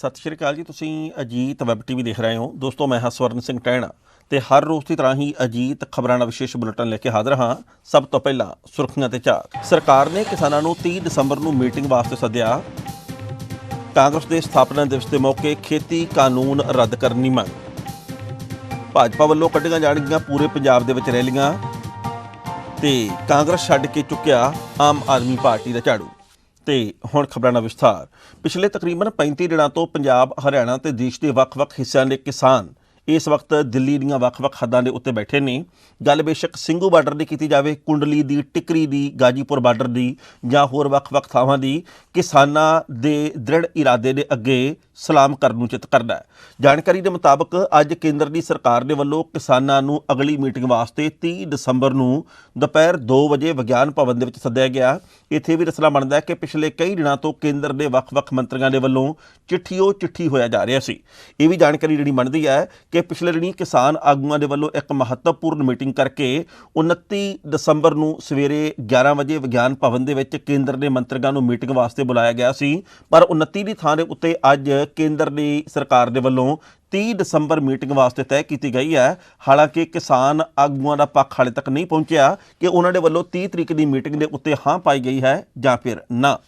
ਸਤਿ ਸ਼੍ਰੀ ਅਕਾਲ ਜੀ। ਤੁਸੀਂ ਅਜੀਤ ਵੈਬ ਟੀਵੀ ਦੇਖ ਰਹੇ ਹੋ। ਦੋਸਤੋ ਮੈਂ ਹਾਂ ਸਵਰਨ ਸਿੰਘ ਟਹਿਣਾ ਤੇ ਹਰ ਰੋਜ਼ ਦੀ ਤਰ੍ਹਾਂ ਹੀ ਅਜੀਤ ਖਬਰਾਂ ਦਾ ਵਿਸ਼ੇਸ਼ ਬੁਲੇਟਿਨ ਲੈ ਕੇ ਹਾਜ਼ਰ ਹਾਂ। ਸਭ ਤੋਂ ਪਹਿਲਾਂ ਸੁਰਖੀਆਂ ਤੇ ਝਾਕ। ਸਰਕਾਰ ਨੇ ਕਿਸਾਨਾਂ ਨੂੰ 30 ਦਸੰਬਰ ਨੂੰ ਮੀਟਿੰਗ ਵਾਸਤੇ ਸੱਦਿਆ। ਕਾਂਗਰਸ ਦੇ ਸਥਾਪਨਾ ਦਿਵਸ ਦੇ ਮੌਕੇ ਖੇਤੀ ਕਾਨੂੰਨ ਰੱਦ ਕਰਨ ਦੀ ਮੰਗ। ਭਾਜਪਾ ਵੱਲੋਂ ਕੱਢੀਆਂ ਜਾਣਗੀਆਂ ਪੂਰੇ ਪੰਜਾਬ ਦੇ ਵਿੱਚ ਰੈਲੀਆਂ ਤੇ ਕਾਂਗਰਸ ਛੱਡ ਕੇ ਚੁੱਕਿਆ ਆਮ ਆਦਮੀ ਪਾਰਟੀ ਦਾ ਝਾੜੂ। ਤੇ ਹੁਣ ਖਬਰਾਂ ਦਾ ਵਿਸਥਾਰ। ਪਿਛਲੇ ਤਕਰੀਬਨ 35 ਦਿਨਾਂ ਤੋਂ ਪੰਜਾਬ, ਹਰਿਆਣਾ ਤੇ ਦੇਸ਼ ਦੇ ਵੱਖ-ਵੱਖ ਹਿੱਸਿਆਂ ਦੇ ਕਿਸਾਨ ਇਸ ਵਕਤ ਦਿੱਲੀ ਦੀਆਂ ਵੱਖ-ਵੱਖ ਹੱਦਾਂ ਦੇ ਉੱਤੇ ਬੈਠੇ ਨੇ। ਗੱਲ ਬੇਸ਼ੱਕ ਸਿੰਘੂ ਬਾਰਡਰ ਦੀ ਕੀਤੀ ਜਾਵੇ, ਕੁੰਡਲੀ ਦੀ, ਟਿਕਰੀ ਦੀ, ਗਾਜੀਪੁਰ ਬਾਰਡਰ ਦੀ ਜਾਂ ਹੋਰ ਵੱਖ-ਵੱਖ ਥਾਵਾਂ ਦੀ, ਕਿਸਾਨਾਂ ਦੇ ਦ੍ਰਿੜ ਇਰਾਦੇ ਦੇ ਅੱਗੇ ਸਲਾਮ ਕਰਨ ਨੂੰ ਚਿੱਤ ਕਰਦਾ ਹੈ। ਜਾਣਕਾਰੀ ਦੇ ਮੁਤਾਬਕ ਅੱਜ ਕੇਂਦਰ ਦੀ ਸਰਕਾਰ ਦੇ ਵੱਲੋਂ ਕਿਸਾਨਾਂ ਨੂੰ ਅਗਲੀ ਮੀਟਿੰਗ ਵਾਸਤੇ 30 ਦਸੰਬਰ ਨੂੰ ਦੁਪਹਿਰ 2 ਵਜੇ ਵਿਗਿਆਨ ਭਵਨ ਦੇ ਵਿੱਚ ਸੱਦਿਆ ਗਿਆ। ਇੱਥੇ ਵੀ ਰਸਲਾ ਬਣਦਾ ਹੈ ਕਿ ਪਿਛਲੇ ਕਈ ਦਿਨਾਂ ਤੋਂ ਕੇਂਦਰ ਦੇ ਵੱਖ-ਵੱਖ ਮੰਤਰੀਆਂ ਦੇ ਵੱਲੋਂ ਚਿੱਠੀ ਹੋਇਆ ਜਾ ਰਿਹਾ ਸੀ। ਇਹ ਵੀ ਜਾਣਕਾਰੀ ਜਿਹੜੀ ਬਣਦੀ ਹੈ ਕਿ ਪਿਛਲੇ ਦਿਨੀ ਕਿਸਾਨ ਆਗੂਆਂ ਦੇ ਵੱਲੋਂ ਇੱਕ ਮਹੱਤਵਪੂਰਨ ਮੀਟਿੰਗ ਕਰਕੇ 29 ਦਸੰਬਰ ਨੂੰ ਸਵੇਰੇ 11 ਵਜੇ ਵਿਗਿਆਨ ਭਵਨ ਦੇ ਵਿੱਚ ਕੇਂਦਰ ਦੇ ਮੰਤਰੀਆਂ ਨੂੰ ਮੀਟਿੰਗ ਵਾਸਤੇ ਬੁਲਾਇਆ ਗਿਆ ਸੀ। ਪਰ 29 ਦੀ ਥਾਂ ਦੇ ਉੱਤੇ ਅੱਜ ਕੇਂਦਰ ਦੀ ਸਰਕਾਰ ਦੇ ਵੱਲੋਂ 30 ਦਸੰਬਰ ਮੀਟਿੰਗ ਵਾਸਤੇ ਤੈਅ ਕੀਤੀ ਗਈ ਹੈ। ਹਾਲਾਂਕਿ ਕਿਸਾਨ ਆਗੂਆਂ ਦਾ ਪੱਖ ਹਾਲੇ ਤੱਕ ਨਹੀਂ ਪਹੁੰਚਿਆ ਕਿ ਉਹਨਾਂ ਦੇ ਵੱਲੋਂ 30 ਤਰੀਕ ਦੀ ਮੀਟਿੰਗ ਦੇ ਉੱਤੇ ਹਾਂ ਪਾਈ ਗਈ ਹੈ ਜਾਂ ਫਿਰ ਨਾ।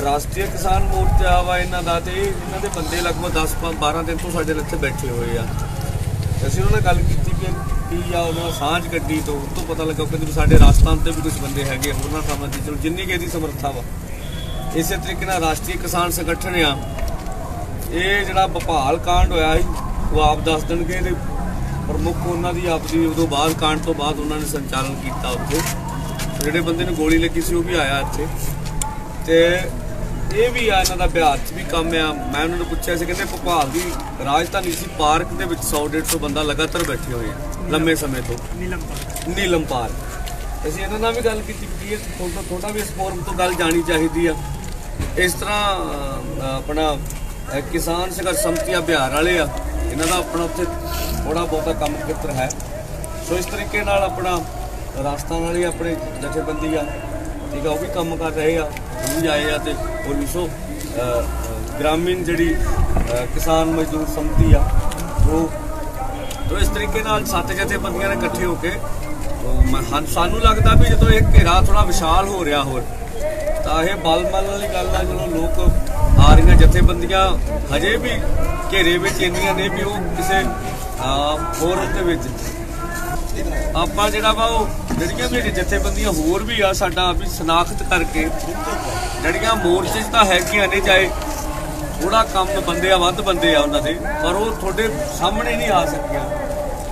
ਰਾਸ਼ਟਰੀ ਕਿਸਾਨ ਮੋਰਚਾ ਵਾ ਇਹਨਾਂ ਦਾ ਤੇ ਇਹਨਾਂ ਦੇ ਬੰਦੇ ਲਗਭਗ 10-12 ਦਿਨ ਤੋਂ ਸਾਡੇ ਇੱਥੇ ਬੈਠੇ ਹੋਏ ਆ। ਅਸੀਂ ਉਹਨਾਂ ਨਾਲ ਗੱਲ ਕੀਤੀ ਕਿ ਕੀ ਆ ਉਹਨਾਂ ਸਾਂਝ ਗੱਡੀ ਤੋਂ ਉਸ ਤੋਂ ਪਤਾ ਲੱਗਾ ਕਿ ਸਾਡੇ ਰਾਜਸਥਾਨ ਤੇ ਵੀ ਕੁਝ ਬੰਦੇ ਹੈਗੇ ਉਹਨਾਂ ਥਾਵਾਂ ਦੀ, ਚਲੋ ਜਿੰਨੀ ਕਿ ਇਹਦੀ ਸਮਰੱਥਾ ਵਾ। ਇਸੇ ਤਰੀਕੇ ਨਾਲ ਰਾਸ਼ਟਰੀ ਕਿਸਾਨ ਸੰਗਠਨ ਆ, ਇਹ ਜਿਹੜਾ ਭੋਪਾਲ ਕਾਂਡ ਹੋਇਆ ਸੀ ਉਹ ਆਪ ਦੱਸ ਦੇਣਗੇ। ਇਹਦੇ ਪ੍ਰਮੁੱਖ ਉਹਨਾਂ ਦੀ ਆਪਦੀ ਉਦੋਂ ਬਾਅਦ ਕਾਂਡ ਤੋਂ ਬਾਅਦ ਉਹਨਾਂ ਨੇ ਸੰਚਾਲਨ ਕੀਤਾ। ਉੱਥੇ ਜਿਹੜੇ ਬੰਦੇ ਨੂੰ ਗੋਲੀ ਲੱਗੀ ਸੀ ਉਹ ਵੀ ਆਇਆ ਇੱਥੇ ਤੇ ਇਹ ਵੀ ਆ। ਇਹਨਾਂ ਦਾ ਬਿਹਾਰ 'ਚ ਵੀ ਕੰਮ ਆ। ਮੈਂ ਉਹਨਾਂ ਨੂੰ ਪੁੱਛਿਆ ਸੀ, ਕਹਿੰਦੇ ਭੋਪਾਲ ਦੀ ਰਾਜਧਾਨੀ ਸੀ ਪਾਰਕ ਦੇ ਵਿੱਚ 100-150 ਬੰਦਾ ਲਗਾਤਾਰ ਬੈਠੇ ਹੋਏ ਆ ਲੰਮੇ ਸਮੇਂ ਤੋਂ, ਨੀਲਮ ਪਾਰਕ। ਅਸੀਂ ਇਹਨਾਂ ਨਾਲ ਵੀ ਗੱਲ ਕੀਤੀ ਕਿ ਥੋੜਾ ਵੀ ਇਸ ਫੋਰਮ ਤੋਂ ਗੱਲ ਜਾਣੀ ਚਾਹੀਦੀ ਆ। ਇਸ ਤਰ੍ਹਾਂ ਆਪਣਾ ਕਿਸਾਨ ਸੰਘਰਸ਼ ਸਮਿਤੀ ਆ ਬਿਹਾਰ ਵਾਲੇ ਆ, ਇਹਨਾਂ ਦਾ ਆਪਣਾ ਉੱਥੇ ਥੋੜਾ ਬਹੁਤਾ ਕੰਮ ਖੇਤਰ ਹੈ। ਸੋ ਇਸ ਤਰੀਕੇ ਨਾਲ ਆਪਣਾ ਰਾਜਸਥਾਨ ਵਾਲੇ ਆਪਣੇ ਜਥੇਬੰਦੀ ਆ, ਠੀਕ ਆ, ਉਹ ਵੀ ਕੰਮ ਕਰ ਰਹੇ ਆ, ਉਹ ਵੀ ਆਏ ਆ। ਤੇ 1900 ਗ੍ਰਾਮੀਣ ਜਿਹੜੀ ਕਿਸਾਨ ਮਜ਼ਦੂਰ ਸਮਿਤੀ ਆ ਉਹ ਇਸ ਤਰੀਕੇ ਨਾਲ 7 ਜਥੇਬੰਦੀਆਂ ਨੇ ਇਕੱਠੇ ਹੋ ਕੇ ਸਾਨੂੰ ਲੱਗਦਾ ਵੀ ਜਦੋਂ ਇਹ ਘੇਰਾ ਥੋੜਾ ਵਿਸ਼ਾਲ ਹੋ ਰਿਹਾ ਹੋਰ ਤਾਂ ਇਹ ਬਲਮਲ ਵਾਲੀ ਗੱਲ ਆ। ਜਦੋਂ ਲੋਕ ਆ ਰਹੀਆਂ ਜਥੇਬੰਦੀਆਂ ਹਜੇ ਵੀ ਘੇਰੇ ਵਿੱਚ ਇੰਨੀਆਂ ਨੇ ਵੀ ਉਹ ਕਿਸੇ ਫੋਰਮ ਦੇ ਵਿੱਚ ਆਪਾਂ ਜਿਹੜਾ ਵਾ ਉਹ ਜਿਹੜੀਆਂ ਵੀ ਜਥੇਬੰਦੀਆਂ ਹੋਰ ਵੀ ਆ ਸਾਡਾ ਵੀ ਸ਼ਨਾਖਤ ਕਰਕੇ ਜਿਹੜੀਆਂ ਮੋਰਚੇ 'ਚ ਤਾਂ ਹੈਗੀਆਂ ਨੇ, ਚਾਹੇ ਥੋੜਾ ਕੰਮ ਬੰਦੇ ਆ, ਵੱਧ ਬੰਦੇ ਆ ਉਹਨਾਂ ਦੇ, ਪਰ ਉਹ ਤੁਹਾਡੇ ਸਾਹਮਣੇ ਨਹੀਂ ਆ ਸਕੀਆਂ।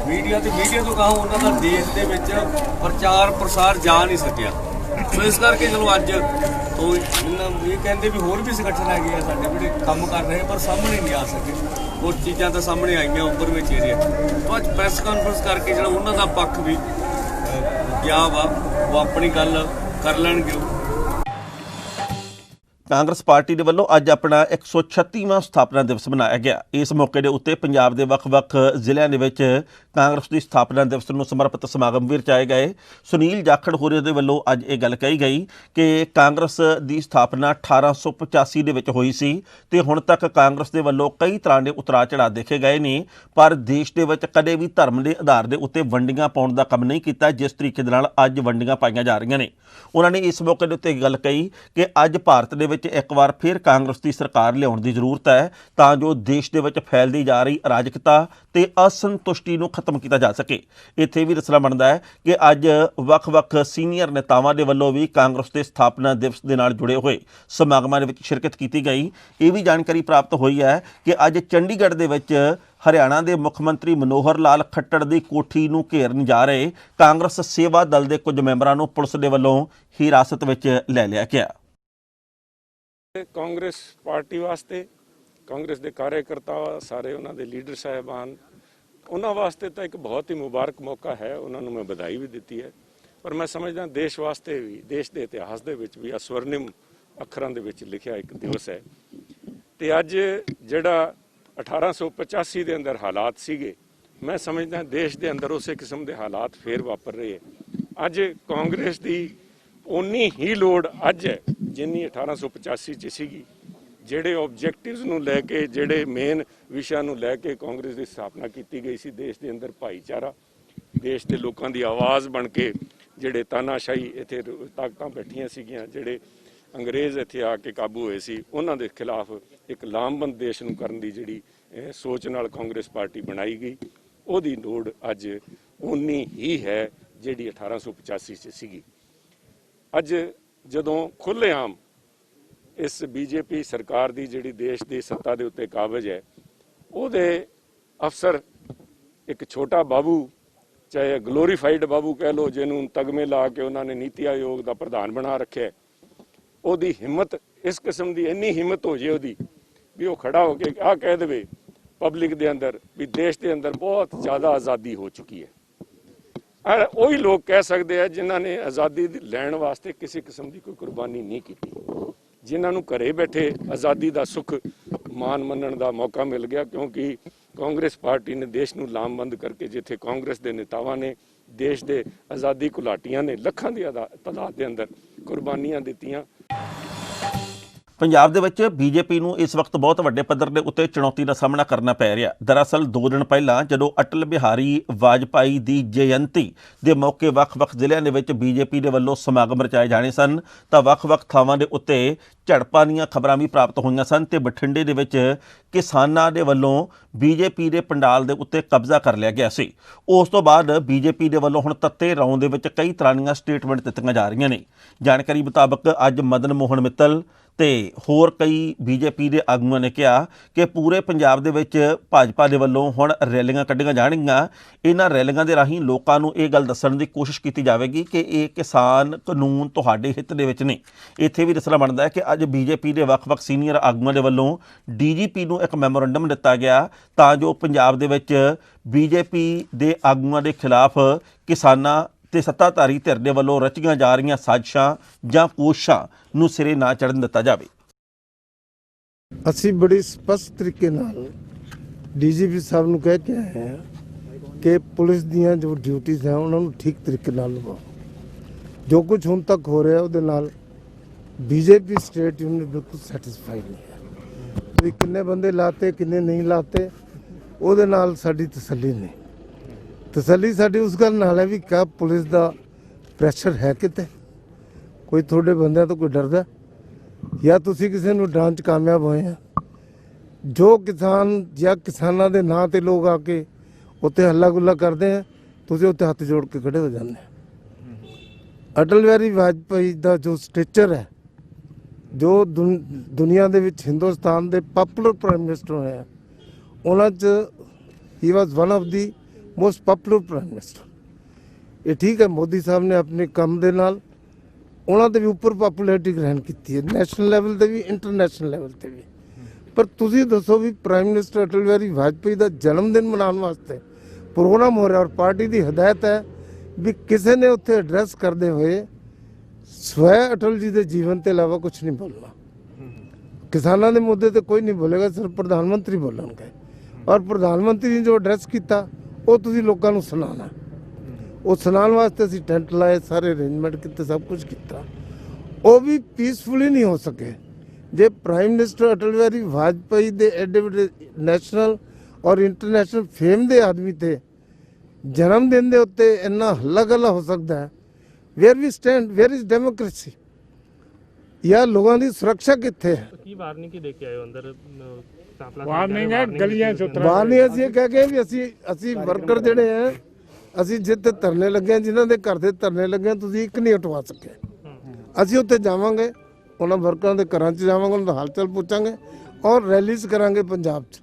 ਮੀਡੀਆ ਤੋਂ ਕਹਾਂ ਉਹਨਾਂ ਦਾ ਦੇਸ਼ ਦੇ ਵਿੱਚ ਪ੍ਰਚਾਰ ਪ੍ਰਸਾਰ ਜਾ ਨਹੀਂ ਸਕਿਆ। ਸੋ ਇਸ ਕਰਕੇ ਚਲੋ ਅੱਜ ਉਹ ਇਹ ਕਹਿੰਦੇ ਵੀ ਹੋਰ ਵੀ ਸੰਗਠਨ ਹੈਗੇ ਆ ਸਾਡੇ ਜਿਹੜੇ ਕੰਮ ਕਰ ਰਹੇ ਪਰ ਸਾਹਮਣੇ ਨਹੀਂ ਆ ਸਕੇ। ਉਹ ਚੀਜ਼ਾਂ ਤਾਂ ਸਾਹਮਣੇ ਆਈਆਂ ਉੱਪਰ ਵਿੱਚ ਏਰੀਆ। ਅੱਜ ਪ੍ਰੈਸ ਕਾਨਫਰੰਸ ਕਰਕੇ ਜਿਹੜਾ ਉਹਨਾਂ ਦਾ ਪੱਖ ਵੀ ਗਿਆ ਵਾ ਉਹ ਆਪਣੀ ਗੱਲ ਕਰ ਲੈਣਗੇ। ਕਾਂਗਰਸ ਪਾਰਟੀ ਦੇ ਵੱਲੋਂ ਅੱਜ ਆਪਣਾ 136ਵਾਂ ਸਥਾਪਨਾ ਦਿਵਸ ਮਨਾਇਆ ਗਿਆ। ਇਸ ਮੌਕੇ ਦੇ ਉੱਤੇ ਪੰਜਾਬ ਦੇ ਵੱਖ-ਵੱਖ ਜ਼ਿਲ੍ਹਿਆਂ ਦੇ ਵਿੱਚ ਕਾਂਗਰਸ ਦੀ ਸਥਾਪਨਾ ਦਿਵਸ ਨੂੰ ਸਮਰਪਿਤ ਸਮਾਗਮ ਵੀ ਰਚਾਏ ਗਏ। ਸੁਨੀਲ ਜਾਖੜ ਹੋਰਾਂ ਦੇ ਵੱਲੋਂ ਅੱਜ ਇਹ ਗੱਲ ਕਹੀ ਗਈ ਕਿ ਕਾਂਗਰਸ ਦੀ ਸਥਾਪਨਾ 1885 ਦੇ ਵਿੱਚ ਹੋਈ ਸੀ ਤੇ ਹੁਣ ਤੱਕ ਕਾਂਗਰਸ ਦੇ ਵੱਲੋਂ ਕਈ ਤਰ੍ਹਾਂ ਦੇ ਉਤਰਾਅ ਚੜ੍ਹਾਅ ਦੇਖੇ ਗਏ ਨੇ, ਪਰ ਦੇਸ਼ ਦੇ ਵਿੱਚ ਕਦੇ ਵੀ ਧਰਮ ਦੇ ਆਧਾਰ ਦੇ ਉੱਤੇ ਵੰਡੀਆਂ ਪਾਉਣ ਦਾ ਕੰਮ ਨਹੀਂ ਕੀਤਾ ਜਿਸ ਤਰੀਕੇ ਦੇ ਨਾਲ ਅੱਜ ਵੰਡੀਆਂ ਪਾਈਆਂ ਜਾ ਰਹੀਆਂ ਨੇ। ਉਹਨਾਂ ਨੇ ਇਸ ਮੌਕੇ ਦੇ ਉੱਤੇ ਗੱਲ ਕਹੀ ਕਿ ਅੱਜ ਭਾਰਤ ਦੇ ਵਿੱਚ ਇੱਕ ਵਾਰ ਫਿਰ ਕਾਂਗਰਸ ਦੀ ਸਰਕਾਰ ਲਿਆਉਣ ਦੀ ਜ਼ਰੂਰਤ ਹੈ ਤਾਂ ਜੋ ਦੇਸ਼ ਦੇ ਵਿੱਚ ਫੈਲਦੀ ਜਾ ਰਹੀ ਅਰਾਜਕਤਾ ਤੇ ਅਸੰਤੁਸ਼ਟੀ ਨੂੰ ਖਤਮ ਕੀਤਾ ਜਾ ਸਕੇ। ਇੱਥੇ ਵੀ ਰਸਲਾ ਬਣਦਾ ਹੈ ਕਿ ਅੱਜ ਵੱਖ-ਵੱਖ ਸੀਨੀਅਰ ਨੇਤਾਵਾਂ ਦੇ ਵੱਲੋਂ ਵੀ ਕਾਂਗਰਸ ਦੇ ਸਥਾਪਨਾ ਦਿਵਸ ਦੇ ਨਾਲ ਜੁੜੇ ਹੋਏ ਸਮਾਗਮਾਂ ਦੇ ਵਿੱਚ ਸ਼ਿਰਕਤ ਕੀਤੀ ਗਈ। ਇਹ ਵੀ ਜਾਣਕਾਰੀ ਪ੍ਰਾਪਤ ਹੋਈ ਹੈ ਕਿ ਅੱਜ ਚੰਡੀਗੜ੍ਹ ਦੇ ਵਿੱਚ ਹਰਿਆਣਾ ਦੇ ਮੁੱਖ ਮੰਤਰੀ ਮਨੋਹਰ ਲਾਲ ਖੱਟੜ ਦੀ ਕੋਠੀ ਨੂੰ ਘੇਰਨ ਜਾ ਰਹੇ ਕਾਂਗਰਸ ਸੇਵਾ ਦਲ ਦੇ ਕੁਝ ਮੈਂਬਰਾਂ ਨੂੰ ਪੁਲਿਸ ਦੇ ਵੱਲੋਂ ਹਿਰਾਸਤ ਵਿੱਚ ਲੈ ਲਿਆ ਗਿਆ। ਕਾਂਗਰਸ ਪਾਰਟੀ ਵਾਸਤੇ, ਕਾਂਗਰਸ ਦੇ ਕਾਰਜਕਰਤਾ ਸਾਰੇ, ਉਹਨਾਂ ਦੇ ਲੀਡਰ ਸਾਹਿਬਾਨ, ਉਹਨਾਂ ਵਾਸਤੇ ਤਾਂ ਇੱਕ ਬਹੁਤ ਹੀ ਮੁਬਾਰਕ ਮੌਕਾ ਹੈ। ਉਹਨਾਂ ਨੂੰ ਮੈਂ ਵਧਾਈ ਵੀ ਦਿੱਤੀ ਹੈ, ਪਰ ਮੈਂ ਸਮਝਦਾ ਦੇਸ਼ ਵਾਸਤੇ ਵੀ, ਦੇਸ਼ ਦੇ ਇਤਿਹਾਸ ਦੇ ਵਿੱਚ ਵੀ ਸਵਰਨਿਮ ਅੱਖਰਾਂ ਦੇ ਵਿੱਚ ਲਿਖਿਆ ਇੱਕ ਦਿਵਸ ਹੈ। ਤੇ ਅੱਜ ਜਿਹੜਾ 1885 ਦੇ ਅੰਦਰ ਹਾਲਾਤ ਸੀਗੇ, ਮੈਂ ਸਮਝਦਾ ਦੇਸ਼ ਦੇ ਅੰਦਰ ਉਸੇ ਕਿਸਮ ਦੇ ਹਾਲਾਤ ਫੇਰ ਵਾਪਰ ਰਹੇ ਹੈ। ਅੱਜ ਕਾਂਗਰਸ ਦੀ ਉਨੀ ਹੀ ਲੋੜ ਅੱਜ ਹੈ ਜਿੰਨੀ 1885 'ਚ ਸੀਗੀ। ਜਿਹੜੇ ਆਬਜੈਕਟਿਵਸ ਨੂੰ ਲੈ ਕੇ, ਜਿਹੜੇ ਮੇਨ ਵਿਸ਼ਿਆਂ ਨੂੰ ਲੈ ਕੇ ਕਾਂਗਰਸ ਦੀ ਸਥਾਪਨਾ ਕੀਤੀ ਗਈ ਸੀ, ਦੇਸ਼ ਦੇ ਅੰਦਰ ਭਾਈਚਾਰਾ, ਦੇਸ਼ ਦੇ ਲੋਕਾਂ ਦੀ ਆਵਾਜ਼ ਬਣ ਕੇ ਜਿਹੜੇ ਤਾਨਾਸ਼ਾਹੀ ਇੱਥੇ ਤਾਕਤਾਂ ਬੈਠੀਆਂ ਸੀਗੀਆਂ, ਜਿਹੜੇ ਅੰਗਰੇਜ਼ ਇੱਥੇ ਆ ਕੇ ਕਾਬੂ ਹੋਏ ਸੀ, ਉਹਨਾਂ ਦੇ ਖਿਲਾਫ ਇੱਕ ਲਾਮਬੰਦ ਦੇਸ਼ ਨੂੰ ਕਰਨ ਦੀ ਜਿਹੜੀ ਸੋਚ ਨਾਲ ਕਾਂਗਰਸ ਪਾਰਟੀ ਬਣਾਈ ਗਈ, ਉਹਦੀ ਲੋੜ ਅੱਜ ਉਨੀ ਹੀ ਹੈ ਜਿਹੜੀ 1885 'ਚ ਸੀਗੀ। ਅੱਜ ਜਦੋਂ ਖੁੱਲ੍ਹੇਆਮ ਇਸ ਬੀਜੇਪੀ ਸਰਕਾਰ ਦੀ ਜਿਹੜੀ ਦੇਸ਼ ਦੀ ਸੱਤਾ ਦੇ ਉੱਤੇ ਕਾਬਜ਼ ਹੈ, ਉਹਦੇ ਅਫਸਰ ਇੱਕ ਛੋਟਾ ਬਾਬੂ, ਚਾਹੇ ਗਲੋਰੀਫਾਈਡ ਬਾਬੂ ਕਹਿ ਲਓ, ਜਿਹਨੂੰ ਤਗਮੇ ਲਾ ਕੇ ਉਹਨਾਂ ਨੇ ਨੀਤੀ ਆਯੋਗ ਦਾ ਪ੍ਰਧਾਨ ਬਣਾ ਰੱਖਿਆ, ਉਹਦੀ ਹਿੰਮਤ, ਇਸ ਕਿਸਮ ਦੀ ਇੰਨੀ ਹਿੰਮਤ ਹੋ ਜੇ ਉਹਦੀ ਵੀ ਉਹ ਖੜਾ ਹੋ ਕੇ ਆਹ ਕਹਿ ਦੇਵੇ ਪਬਲਿਕ ਦੇ ਅੰਦਰ ਵੀ ਦੇਸ਼ ਦੇ ਅੰਦਰ ਬਹੁਤ ਜ਼ਿਆਦਾ ਆਜ਼ਾਦੀ ਹੋ ਚੁੱਕੀ ਹੈ। ਉਹੀ ਲੋਕ ਕਹਿ ਸਕਦੇ ਆ ਜਿਨ੍ਹਾਂ ਨੇ ਆਜ਼ਾਦੀ ਲੈਣ ਵਾਸਤੇ ਕਿਸੇ ਕਿਸਮ ਦੀ ਕੋਈ ਕੁਰਬਾਨੀ ਨਹੀਂ ਕੀਤੀ, ਜਿਨ੍ਹਾਂ ਨੂੰ ਘਰੇ ਬੈਠੇ ਆਜ਼ਾਦੀ ਦਾ ਸੁੱਖ ਮਾਣ ਮੰਨਣ ਦਾ ਮੌਕਾ ਮਿਲ ਗਿਆ, ਕਿਉਂਕਿ ਕਾਂਗਰਸ ਪਾਰਟੀ ਨੇ ਦੇਸ਼ ਨੂੰ ਲਾਮਬੰਦ ਕਰਕੇ, ਜਿੱਥੇ ਕਾਂਗਰਸ ਦੇ ਨੇਤਾਵਾਂ ਨੇ ਦੇਸ਼ ਦੇ ਆਜ਼ਾਦੀ ਘੁਲਾਟੀਆਂ ਨੇ ਲੱਖਾਂ ਦੀ ਤਾਦਾਦ ਦੇ ਅੰਦਰ ਕੁਰਬਾਨੀਆਂ ਦਿੱਤੀਆਂ। ਪੰਜਾਬ ਦੇ ਵਿੱਚ ਬੀਜੇਪੀ ਨੂੰ ਇਸ ਵਕਤ ਬਹੁਤ ਵੱਡੇ ਪੱਧਰ ਦੇ ਉੱਤੇ ਚੁਣੌਤੀ ਦਾ ਸਾਹਮਣਾ ਕਰਨਾ ਪੈ ਰਿਹਾ। ਦਰਅਸਲ 2 ਦਿਨ ਪਹਿਲਾਂ ਜਦੋਂ ਅਟਲ ਬਿਹਾਰੀ ਵਾਜਪਾਈ ਦੀ ਜਯੰਤੀ ਦੇ ਮੌਕੇ ਵੱਖ-ਵੱਖ ਜ਼ਿਲ੍ਹਿਆਂ ਦੇ ਵਿੱਚ ਬੀਜੇਪੀ ਦੇ ਵੱਲੋਂ ਸਮਾਗਮ ਰਚਾਏ ਜਾਣੇ ਸਨ, ਤਾਂ ਵੱਖ-ਵੱਖ ਥਾਵਾਂ ਦੇ ਉੱਤੇ ਝੜਪਾਂ ਦੀਆਂ ਖਬਰਾਂ ਵੀ ਪ੍ਰਾਪਤ ਹੋਈਆਂ ਸਨ ਤੇ ਬਠਿੰਡੇ ਦੇ ਵਿੱਚ ਕਿਸਾਨਾਂ ਦੇ ਵੱਲੋਂ ਬੀਜੇਪੀ ਦੇ ਪੰਡਾਲ ਦੇ ਉੱਤੇ ਕਬਜ਼ਾ ਕਰ ਲਿਆ ਗਿਆ ਸੀ। ਉਸ ਤੋਂ ਬਾਅਦ ਬੀਜੇਪੀ ਦੇ ਵੱਲੋਂ ਹੁਣ ਤੱਤੇ ਰੌਂ ਦੇ ਵਿੱਚ ਕਈ ਤਰ੍ਹਾਂ ਦੀਆਂ ਸਟੇਟਮੈਂਟ ਦਿੱਤੀਆਂ ਜਾ ਰਹੀਆਂ ਨੇ। ਜਾਣਕਾਰੀ ਮੁਤਾਬਕ ਅੱਜ ਮਦਨ ਮੋਹਨ ਮਿੱਤਲ ਤੇ ਹੋਰ ਕਈ ਬੀਜੇਪੀ ਦੇ ਆਗੂਆਂ ਨੇ ਕਿਹਾ ਕਿ ਪੂਰੇ ਪੰਜਾਬ ਦੇ ਵਿੱਚ ਭਾਜਪਾ ਦੇ ਵੱਲੋਂ ਹੁਣ ਰੈਲੀਆਂ ਕੱਢੀਆਂ ਜਾਣਗੀਆਂ। ਇਹਨਾਂ ਰੈਲੀਆਂ ਦੇ ਰਾਹੀਂ ਲੋਕਾਂ ਨੂੰ ਇਹ ਗੱਲ ਦੱਸਣ ਦੀ ਕੋਸ਼ਿਸ਼ ਕੀਤੀ ਜਾਵੇਗੀ ਕਿ ਇਹ ਕਿਸਾਨ ਕਾਨੂੰਨ ਤੁਹਾਡੇ ਹਿੱਤ ਦੇ ਵਿੱਚ ਨੇ। ਇੱਥੇ ਵੀ ਦੱਸਣਾ ਬਣਦਾ ਹੈ ਕਿ ਅੱਜ ਬੀਜੇਪੀ ਦੇ ਵੱਖ-ਵੱਖ ਸੀਨੀਅਰ ਆਗੂਆਂ ਦੇ ਵੱਲੋਂ ਡੀਜੀਪੀ ਨੂੰ ਇੱਕ ਮੈਮੋਰੰਡਮ ਦਿੱਤਾ ਗਿਆ ਤਾਂ ਜੋ ਪੰਜਾਬ ਦੇ ਵਿੱਚ ਬੀਜੇਪੀ ਦੇ ਆਗੂਆਂ ਦੇ ਖਿਲਾਫ ਕਿਸਾਨਾਂ ਤੇ ਸੱਤਾਧਾਰੀ ਧਿਰ ਦੇ ਵੱਲੋਂ ਰਚੀਆਂ ਜਾ ਰਹੀਆਂ ਸਾਜ਼ਿਸ਼ਾਂ ਜਾਂ ਕੋਸ਼ਿਸ਼ਾਂ ਨੂੰ ਸਿਰੇ ਨਾ ਚੜ੍ਹਨ ਦਿੱਤਾ ਜਾਵੇ। ਅਸੀਂ ਬੜੀ ਸਪਸ਼ਟ ਤਰੀਕੇ ਨਾਲ ਡੀਜੀਪੀ ਸਾਹਿਬ ਨੂੰ ਕਹਿ ਕੇ ਆਏ ਹਾਂ ਕਿ ਪੁਲਿਸ ਦੀਆਂ ਜੋ ਡਿਊਟੀਆਂ ਹੈ ਉਹਨਾਂ ਨੂੰ ਠੀਕ ਤਰੀਕੇ ਨਾਲ ਨਿਭਾਓ। ਜੋ ਕੁਝ ਹੁਣ ਤੱਕ ਹੋ ਰਿਹਾ ਉਹਦੇ ਨਾਲ ਬੀਜੇਪੀ ਸਟੇਟ ਯੂਨੀਅਨ ਬਿਲਕੁਲ ਸੈਟੀਸਫਾਈਡ ਨਹੀਂ ਹੈ। ਵੀ ਕਿੰਨੇ ਬੰਦੇ ਲਾਤੇ ਕਿੰਨੇ ਨਹੀਂ ਲਾਤੇ ਉਹਦੇ ਨਾਲ ਸਾਡੀ ਤਸੱਲੀ ਨਹੀਂ। ਤਸੱਲੀ ਸਾਡੀ ਉਸ ਗੱਲ ਨਾਲ ਹੈ ਵੀ ਕਿਆ ਪੁਲਿਸ ਦਾ ਪ੍ਰੈਸ਼ਰ ਹੈ ਕਿਤੇ, ਕੋਈ ਤੁਹਾਡੇ ਬੰਦਿਆਂ ਤੋਂ ਕੋਈ ਡਰਦਾ ਜਾਂ ਤੁਸੀਂ ਕਿਸੇ ਨੂੰ ਡਰਾਉਣ 'ਚ ਕਾਮਯਾਬ ਹੋਏ ਆ। ਜੋ ਕਿਸਾਨ ਜਾਂ ਕਿਸਾਨਾਂ ਦੇ ਨਾਂ ਤੇ ਲੋਕ ਆ ਕੇ ਉੱਥੇ ਹੱਲਾ ਗੁੱਲਾ ਕਰਦੇ ਆ, ਤੁਸੀਂ ਉੱਥੇ ਹੱਥ ਜੋੜ ਕੇ ਖੜੇ ਹੋ ਜਾਂਦੇ ਆ। ਅਟਲ ਬਿਹਾਰੀ ਵਾਜਪਾਈ ਦਾ ਜੋ ਸਟੇਚਰ ਹੈ, ਜੋ ਦੁਨੀਆ ਦੇ ਵਿੱਚ ਹਿੰਦੁਸਤਾਨ ਦੇ ਪਪੂਲਰ ਪ੍ਰਾਈਮ ਮਿਨਿਸਟਰ ਹੋਏ ਆ, ਉਹਨਾਂ 'ਚ ਹੀ was one of the most popular prime minister. ਇਹ ਠੀਕ ਹੈ, ਮੋਦੀ ਸਾਹਿਬ ਨੇ ਆਪਣੇ ਕੰਮ ਦੇ ਨਾਲ ਉਹਨਾਂ ਦੇ ਵੀ ਉੱਪਰ ਪਪੂਲੈਰਿਟੀ ਗ੍ਰਹਿਣ ਕੀਤੀ ਹੈ, ਨੈਸ਼ਨਲ ਲੈਵਲ ਤੇ ਵੀ ਇੰਟਰਨੈਸ਼ਨਲ ਲੈਵਲ ਤੇ ਵੀ। ਪਰ ਤੁਸੀਂ ਦੱਸੋ ਵੀ ਪ੍ਰਾਈਮ ਮਿਨਿਸਟਰ ਅਟਲ ਬਿਹਾਰੀ ਵਾਜਪਾਈ ਦਾ ਜਨਮ ਦਿਨ ਮਨਾਉਣ ਵਾਸਤੇ ਪ੍ਰੋਗਰਾਮ ਹੋ ਰਿਹਾ ਔਰ ਪਾਰਟੀ ਦੀ ਹਦਾਇਤ ਹੈ ਵੀ ਕਿਸੇ ਨੇ ਉੱਥੇ ਐਡਰੈਸ ਕਰਦੇ ਹੋਏ ਸਵੈ ਅਟਲ ਜੀ ਦੇ ਜੀਵਨ ਤੋਂ ਇਲਾਵਾ ਕੁਝ ਨਹੀਂ ਬੋਲਣਾ। ਕਿਸਾਨਾਂ ਦੇ ਮੁੱਦੇ ਤੇ ਕੋਈ ਨਹੀਂ ਬੋਲੇਗਾ, ਸਿਰਫ ਪ੍ਰਧਾਨ ਮੰਤਰੀ ਬੋਲਣਗੇ। ਔਰ ਪ੍ਰਧਾਨ ਮੰਤਰੀ ਨੇ ਜੋ ਐਡਰੈਸ ਕੀਤਾ ਉਹ ਤੁਸੀਂ ਲੋਕਾਂ ਨੂੰ ਸੁਣਾਉਣਾ। ਉਹ ਸੁਣਾਉਣ ਵਾਸਤੇ ਅਸੀਂ ਟੈਂਟ ਲਾਏ, ਸਾਰੇ ਅਰੇਂਜਮੈਂਟ ਕੀਤੇ, ਸਭ ਕੁਝ ਕੀਤਾ। ਉਹ ਵੀ ਪੀਸਫੁਲੀ ਨਹੀਂ ਹੋ ਸਕੇ ਜੇ ਪ੍ਰਾਈਮ ਮਿਨਿਸਟਰ ਅਟਲ ਬਿਹਾਰੀ ਵਾਜਪਾਈ ਦੇ ਐਡੇ ਵੱਡੇ ਨੈਸ਼ਨਲ ਔਰ ਇੰਟਰਨੈਸ਼ਨਲ ਫੇਮ ਦੇ ਆਦਮੀ ਤੇ ਜਨਮ ਦਿਨ ਦੇ ਉੱਤੇ ਇੰਨਾ ਹੱਲਾ ਗੱਲਾ ਹੋ ਸਕਦਾ ਹੈ। Where we stand, where is democracy? ਯਾ ਲੋਕਾਂ ਦੀ ਸੁਰੱਖਿਆ ਕਿੱਥੇ ਹੈ? ਕੀ ਵਾਰਨਿੰਗ ਕੀ ਦੇ ਕੇ ਆਏ ਹੋ ਅੰਦਰ? ਵਾਰਨਿੰਗ ਹੈ ਗਲੀਆਂ ਚ ਉਤਰਾ ਵਾਰਨਿੰਗ ਅਸੀਂ ਇਹ ਕਹਿ ਕੇ ਵੀ ਅਸੀਂ ਵਰਕਰ ਜਿਹੜੇ ਆ, ਅਸੀਂ ਜਿੱਥੇ ਧਰਨੇ ਲੱਗੇ ਆ, ਜਿਨ੍ਹਾਂ ਦੇ ਘਰ ਦੇ ਧਰਨੇ ਲੱਗੇ ਆ, ਤੁਸੀਂ ਇੱਕ ਨਹੀਂ ਉਠਵਾ ਸਕੇ। ਅਸੀਂ ਉੱਥੇ ਜਾਵਾਂਗੇ, ਉਹਨਾਂ ਵਰਕਰਾਂ ਦੇ ਘਰਾਂ 'ਚ ਜਾਵਾਂਗੇ, ਉਹਨਾਂ ਦਾ ਹਾਲ ਚਾਲ ਪੁੱਛਾਂਗੇ ਔਰ ਰੈਲੀਜ਼ ਕਰਾਂਗੇ ਪੰਜਾਬ 'ਚ।